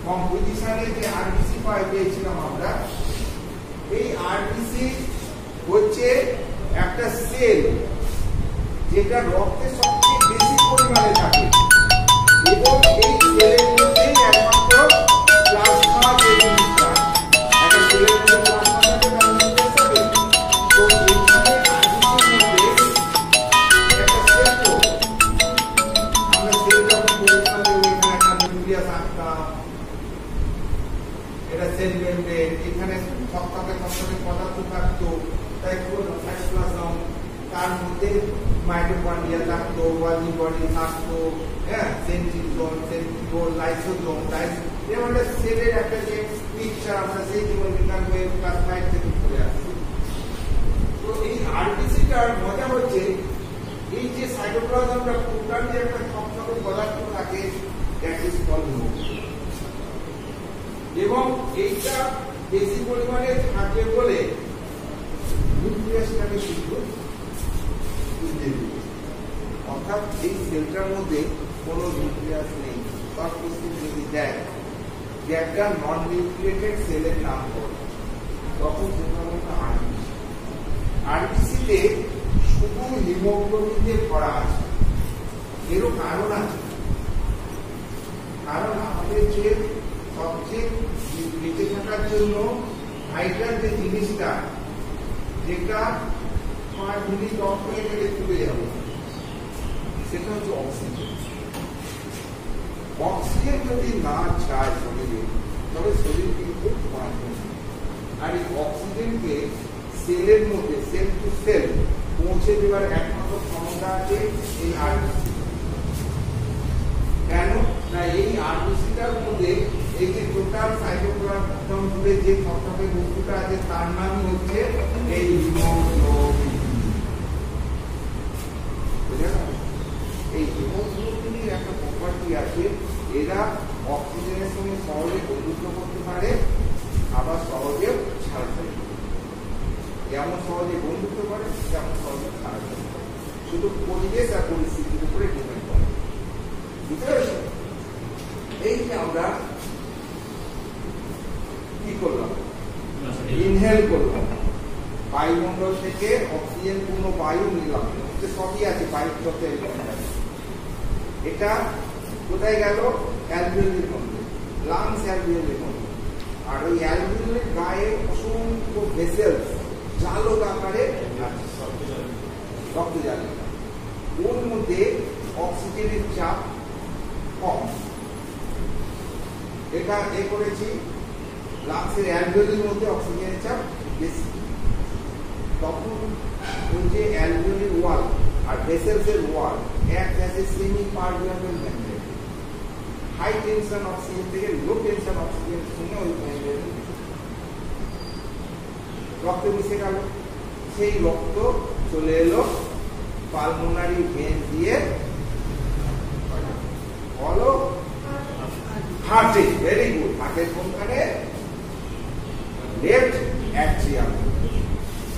কম্পোজিশনে যে আরবিসি পেয়েছিলাম আমরা, এই আরবিসি হচ্ছে একটা সেল যেটা রক্তে সবচেয়ে বেশি পরিমাণে থাকে, এবং এই সেলের মধ্যেই একমাত্র প্লাজমা জিনিসটা একটা সেলের মধ্যে প্লাজমা থাকে, তার নিউক্লিয়াস থাকে। তো এইখানে আরবিসির মধ্যে একটা সেল, তো আমরা সেল যখন পরিষ্কার করি এখানে একটা নিউক্লিয়াস আঁকতাম, এটা সেল মেমব্রেন, এখানে থকথকে পদার্থ থাকতো, তাই পুরো সাইটোপ্লাজম, তার মধ্যে মাইটোকন্ড্রিয়া থাকতো, গোলজি বডি থাকতো, হ্যাঁ, সেন্ট্রিওল, সেন্ট্রিওল, লাইসোজোম, যেমন সেলের একটা যে পিকচার আমরা সেই জীববিজ্ঞান বইয়ে ক্লাস 5 থেকে পড়ে আসছি। তো এই আরবিসিটার মজা হচ্ছে এই যে সাইটোপ্লাজমটা পুরোটার যে একটা থকথকে পদার্থ থাকে, দ্যাট ইজ কল্ড নিউক্লিয়াস। এবং এইটা বেশি পরিমাণে থাকে বলে নিউক্লিয়াসটাকে শুধু অর্থাৎ এই সেলটার মধ্যে কোনো নিউক্লিয়াস নেই। সব কিছু যদি দেয় যে একটা নন নিউক্লিয়েটেড সেলের নাম করে, তখন সেটা হলো আরবিসি। আরবিসিতে শুধু হিমোগ্লোবিন দিয়ে ভরা আছে। এরও কারণ আছে, কারণ আমাদের যে সবচেয়ে বেঁচে থাকার জন্য ভাইটাল যে জিনিসটা, যেটা 5 মিনিট অফ হয়ে গেলে চলে যাবে, সেটা হচ্ছে অক্সিজেন। অক্সিজেন যদি না যায় শরীরে, তবে শরীর কিন্তু বাঁচবে না। আর এই অক্সিজেনকে সেলের মধ্যে সেল টু সেল পৌঁছে দেওয়ার একমাত্র ক্ষমতা আছে এই আরবিসি। কেন না, এই আরবিসিটার মধ্যে এই যে টোটাল সাইটোপ্লাজম জুড়ে যে থকথকে বস্তুটা আছে, তার নামই হচ্ছে এই হিমোগ্লোবিন। এই হিমোগ্লোবিনের একটা প্রপার্টি আছে, এরা অক্সিজেনের সঙ্গে সহজে বন্ধুত্ব করতে পারে, আবার সহজেও ছাড়াছাড়ি করতে পারে। যেমন সহজে বন্ধুত্ব করে, তেমন সহজে ছাড়াছাড়ি করে। শুধু পরিবেশ আর পরিস্থিতির উপরে ডিপেন্ড করে। বুঝতে পেরেছ? এই যে আমরা কি করলাম, ইনহেল করলাম, বায়ুমণ্ডল থেকে অক্সিজেন পূর্ণ বায়ু নিলাম, সবই আছে বায়ুর যত এলিমেন্ট আছে। এটা কোথায় গেল? অ্যালভিওলের মধ্যে, লাংস অ্যালভিওলের মধ্যে। আর ওই অ্যালভিওলের গায়ে অসংখ্য ভেসেলস জালক আকারে রক্ত জালিকা, ওর মধ্যে অক্সিজেনের চাপ কম। এটা এ করেছি, লাংসের অ্যালভিওলের মধ্যে অক্সিজেনের চাপ বেশি। তখন ওই যে অ্যালভিওলের ওয়াল আর ভেসেলসের ওয়াল এক আছে semi permeable membrane. High tension oxygen থেকে লো টেনশন অক্সিজেন সঙ্গে ওই মেমব্রেন রক্ত মিশে গেল। সেই রক্ত চলে এলো পালমোনারি ভেন দিয়ে হলো হার্টে। Very good. হার্টের কোনখানে? Left atrium.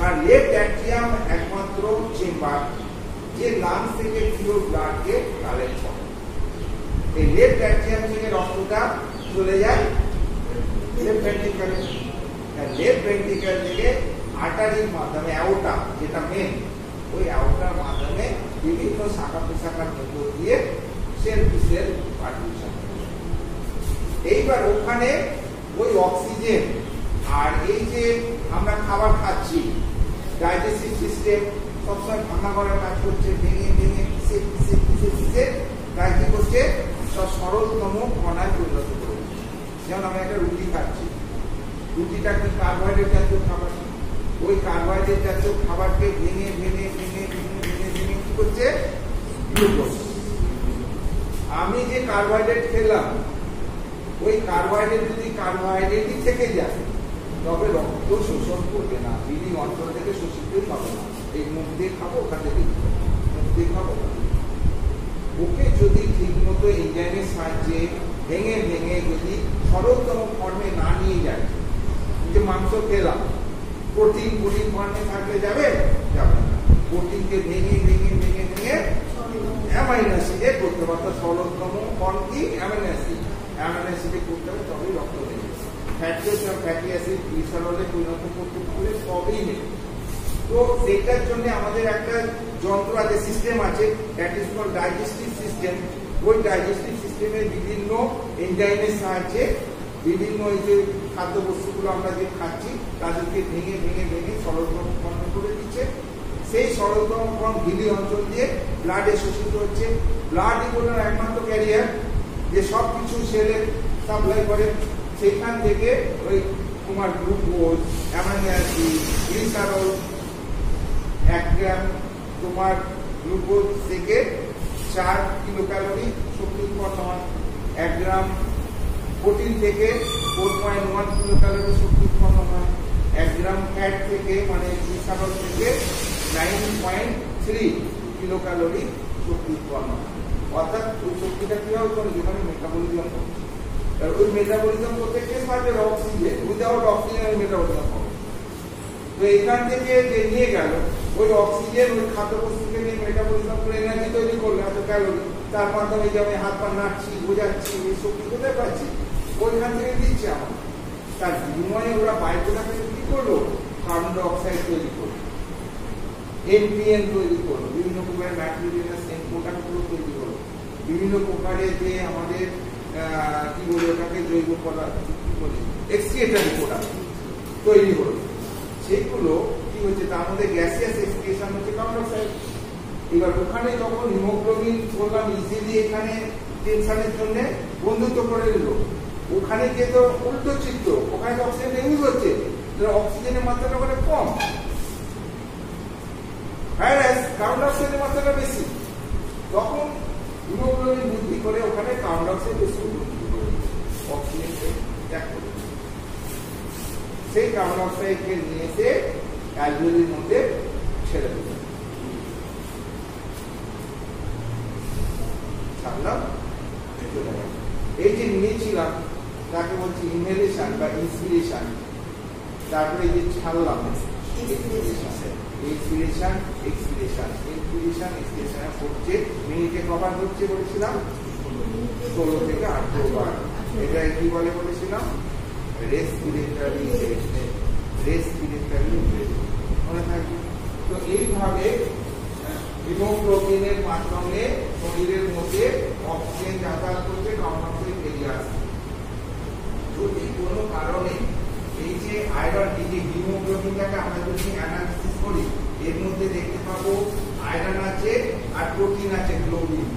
আর লেফট অ্যাট্রিয়াম একমাত্র চেম্বার যে লাংস থেকে পিওর ব্লাডকে কালেক্ট করে। এই লেফট অ্যাট্রিয়াম থেকে রক্তটা চলে যায় লেফট ভেন্ট্রিকলে। লেফট ভেন্ট্রিকল থেকে আর্টারির মাধ্যমে, অ্যাওর্টা যেটা মেন, ওই অ্যাওর্টার মাধ্যমে বিভিন্ন শাখা প্রশাখার মধ্য দিয়ে সেল টু সেল পার্টিশন। এইবার ওখানে ওই অক্সিজেন আর এই যে আমরা খাবার খাচ্ছি, ডাইজেস্টিভ সিস্টেম সবসময় ভাঙা করার কাজ করছে, ভেঙে ভেঙে পিষে পিষে পিষে পিষে তাই কি করছে, সব সরলতম কণায় পরিণত করে দিচ্ছে। যেমন আমরা একটা রুটি খাচ্ছি, রুটিটা কি কার্বোহাইড্রেট জাতীয় খাবার, ওই কার্বোহাইড্রেট জাতীয় খাবারকে ভেঙে ভেঙে ভেঙে ভেঙে ভেঙে ভেঙে কি করছে, গ্লুকোজ। আমি যে কার্বোহাইড্রেট খেলাম, ওই কার্বোহাইড্রেট যদি কার্বোহাইড্রেটই থেকে যায়, তবে রক্ত শোষণ করবে না, বিলিং অঞ্চল থেকে শোষিতই পাবে না। এই মুখ দিয়ে খাবো, ওখান থেকে মুখ দিয়ে খাবো। ওকে যদি ঠিক মতো এনজাইমের সাহায্যে ভেঙে ভেঙে যদি সরলতম ফর্মে না নিয়ে যায়, যে মাংস খেলাম, প্রোটিন ফর্মে থাকলে যাবে, যাবে না। প্রোটিনকে ভেঙে ভেঙে ভেঙে ভেঙে অ্যামাইনো অ্যাসিডে করতে পারতো। সরলতম ফর্ম কি? Amino acid. অ্যামাইনো অ্যাসিডে করতে হবে, তবেই রক্ত দেবে। ফ্যাটি অ্যাসিড গ্লিসারলে পরিণত করতে পারলে সবই নেই। তো সেটার জন্য আমাদের একটা যন্ত্র আছে, সিস্টেম আছে, that is called digestive system. ওই ডাইজেস্টিভ সিস্টেমের বিভিন্ন এনজাইমের সাহায্যে বিভিন্ন এই যে খাদ্যবস্তুগুলো আমরা যে খাচ্ছি, তাদেরকে ভেঙে ভেঙে ভেঙে সরলতম ফর্মে করে দিচ্ছে। সেই সরলতম ফর্ম ঝিলি অঞ্চল দিয়ে ব্লাডে শোষিত হচ্ছে। ব্লাডই হলো একমাত্র ক্যারিয়ার যে সব কিছু সেলে সাপ্লাই করে। সেখান থেকে ওই তোমার গ্লুকোজ, অ্যামাইনো অ্যাসিড, গ্লিসারল 1 গ্রাম তোমার গ্লুকোজ থেকে 4 কিলো ক্যালোরি শক্তি উৎপন্ন হয়, 1 গ্রাম প্রোটিন থেকে 4.1 কিলো ক্যালোরি শক্তি উৎপন্ন হয়, 1 গ্রাম ফ্যাট থেকে মানে ইথানল থেকে 9.3 কিলো ক্যালোরি শক্তি উৎপন্ন হয়। অর্থাৎ ওই শক্তিটা কিভাবে করে, যেখানে মেটাবলিজম করছে, ওই মেটাবলিজম করতে কে সাহায্য, অক্সিজেন। উইদাউট অক্সিজেন ওই মেটাবলিজম হবে। তো এখান থেকে যে নিয়ে গেল ওই অক্সিজেন ওই খাদ্যবস্তুকে নিয়ে মেটাবলিজম করে এনার্জি তৈরি করলে এত ক্যালোরি, তার মাধ্যমে যে আমি হাত পা নাড়ছি, বোঝাচ্ছি, এই শক্তি কোথায় পাচ্ছি, ওইখান থেকে দিচ্ছে আমার। তার বিনিময়ে ওরা বাই প্রোডাক্ট কি করলো, কার্বন ডাই অক্সাইড তৈরি করলো, এনপিএন তৈরি করলো, বিভিন্ন প্রকারের নাইট্রোজেনাস এন্ড প্রোডাক্টগুলো তৈরি করলো, বিভিন্ন প্রকারের যে আমাদের কি বলে ওটাকে জৈব পদার্থ কি বলে এক্সক্রিয়েটরি প্রোডাক্ট তৈরি হলো। সেগুলো কি হচ্ছে, তার মধ্যে গ্যাসিয়াস এক্সক্রিয়েশন হচ্ছে কার্বন ডাই অক্সাইড। এবার ওখানে যখন হিমোগ্লোবিন বললাম ইজিলি এখানে টেনশনের জন্য বন্ধুত্ব করে নিল, ওখানে যে তো উল্টো চিত্র, ওখানে তো অক্সিজেন ইউজ হচ্ছে, অক্সিজেনের মাত্রাটা ওখানে কম, কার্বন ডাই অক্সাইডের মাত্রাটা বেশি। তখন হিমোগ্লোবিন বৃদ্ধি করে ওখানে কার্বন ডাই অক্সাইড বেশি বৃদ্ধি করে অক্সিজেনকে ত্যাগ করে, সেই কার্বন ডাই অক্সাইডকে নিয়ে এসে অ্যালভিওলির মধ্যে ছেড়ে দেবে। ছাড়লাম, এই যে নিয়েছিলাম তাকে বলছি ইনহেলেশন বা ইন্সপিরেশন, তারপরে এই যে ছাড়লাম এক্সপিরেশন, এক্সপিরেশন, ইনস্পিরেশন, এক্সপিরেশন হচ্ছে মিনিটে কবার হচ্ছে বলেছিলাম, 16 থেকে 18 বার। এটা কি বলে বলেছিলাম, রেসপিরেটরি মনে থাকবে। তো এইভাবে হিমোগ্লোবিনের মাধ্যমে শরীরের মধ্যে অক্সিজেন যাতায়াত করছে, কার্বন ডাই অক্সাইড বেরিয়ে আসছে। যদি কোনো কারণে এই যে আয়রন, এই যে হিমোগ্লোবিনটাকে আমরা যদি অ্যানালিসিস করি, এর মধ্যে দেখতে পাবো আয়রন আছে আর প্রোটিন আছে, গ্লোবিন।